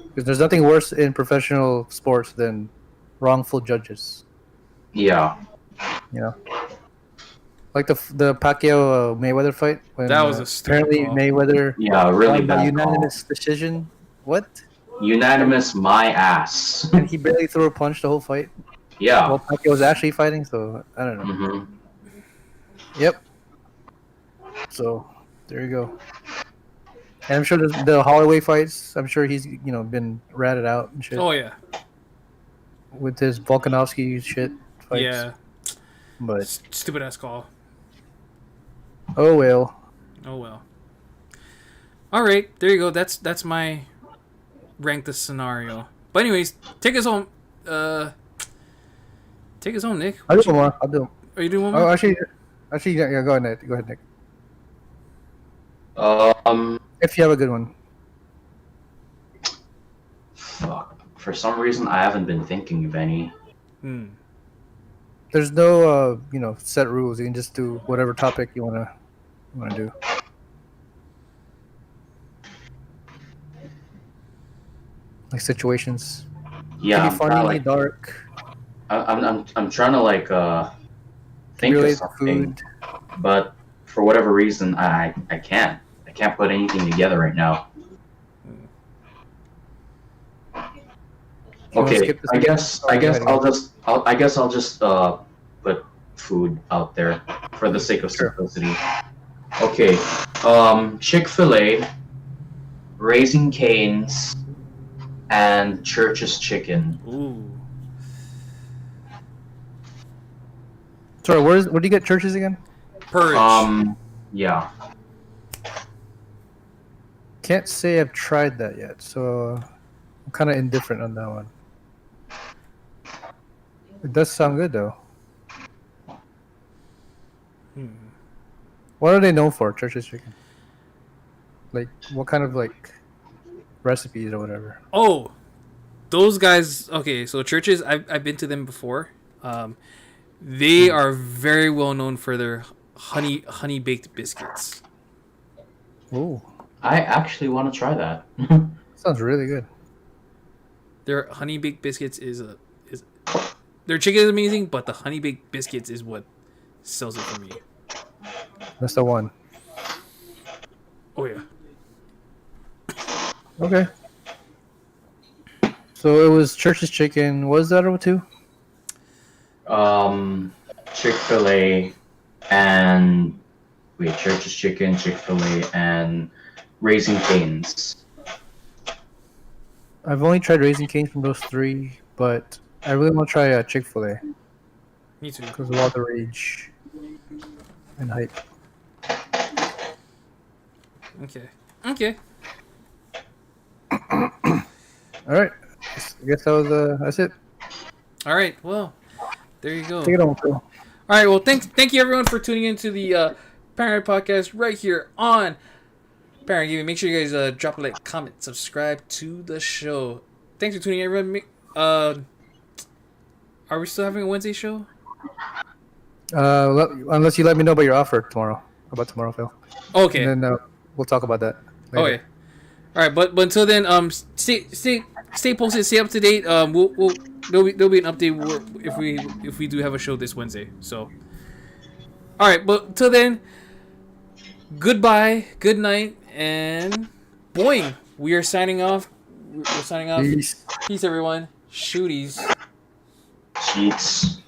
Because there's nothing worse in professional sports than wrongful judges.
Yeah.
Like the Pacquiao Mayweather fight. When,
that was a
apparently call. Mayweather.
Yeah, really bad
unanimous decision. What?
Unanimous my ass.
And he barely threw a punch the whole fight.
Yeah.
Well, Pacquiao was actually fighting, so I don't know.
Mm-hmm.
Yep. So there you go. And I'm sure the Holloway fights. I'm sure he's been ratted out and shit
Oh yeah.
with his Volkanovski shit fights.
Yeah.
But
Stupid ass call.
oh well.
Oh well. All right, there you go. That's my rank the scenario. But anyways, take us home. Take us home, Nick.
I'll do one more. I'll do.
Are you doing one
Oh,
more?
actually, yeah. Go ahead, Nick. Go ahead, Nick.
Um,
If you have a good one.
fuck. For some reason, I haven't been thinking of any.
There's no set rules. You can just do whatever topic you wanna do. Like situations.
Yeah,
Can
I'm
be funny,
kinda like,
dark.
I'm trying to like think of
Relate to
something,
food.
but for whatever reason, I can't. I can't put anything together right now.
You wanna
Okay,
skip this
I
again?
guess
Oh,
I
go
guess
ahead,
I'll
go ahead.
just I'll just put food out there for the sake of simplicity. Okay, Chick-fil-A, Raising Cane's, and Church's Chicken.
Ooh.
Sorry, where do you get churches again?
Purge.
Yeah.
Can't say I've tried that yet, so I'm kind of indifferent on that one. It does sound good though. What are they known for, Church's Chicken? Like, what kind of like recipes or whatever?
Oh, those guys. Okay, so churches. I've been to them before. They are very well known for their honey baked biscuits.
Ooh,
I actually want to try that.
sounds really good.
Their honey baked biscuits is their chicken is amazing, but the honey baked biscuits is what sells it for me.
That's the one.
Oh yeah.
Okay. So it was Church's Chicken. What was the other two?
Chick-fil-A and Church's Chicken, Chick-fil-A, and Raising Cane's.
I've only tried Raising Cane's from those three, but I really want to try Chick-fil-A
Me too.
because of all the rage and hype.
Okay. Okay.
All right. I guess that's it.
All right. Well, there you go.
Take it on, Phil.
All right. Well, thank you everyone for tuning into the Panoramic Podcast right here on Panoramic Gaming. Make sure you guys drop a like, comment, subscribe to the show. Thanks for tuning in, everyone. Are we still having a Wednesday show?
Unless you let me know about your offer tomorrow. About tomorrow, Phil.
Okay.
And then we'll talk about that later.
Okay. All right, but until then, stay posted, stay up to date. There'll be an update if we do have a show this Wednesday. So, all right, but until then, goodbye, good night, and boing. We are signing off. We're signing off.
Peace.
Peace, everyone. Shooties.
Cheats.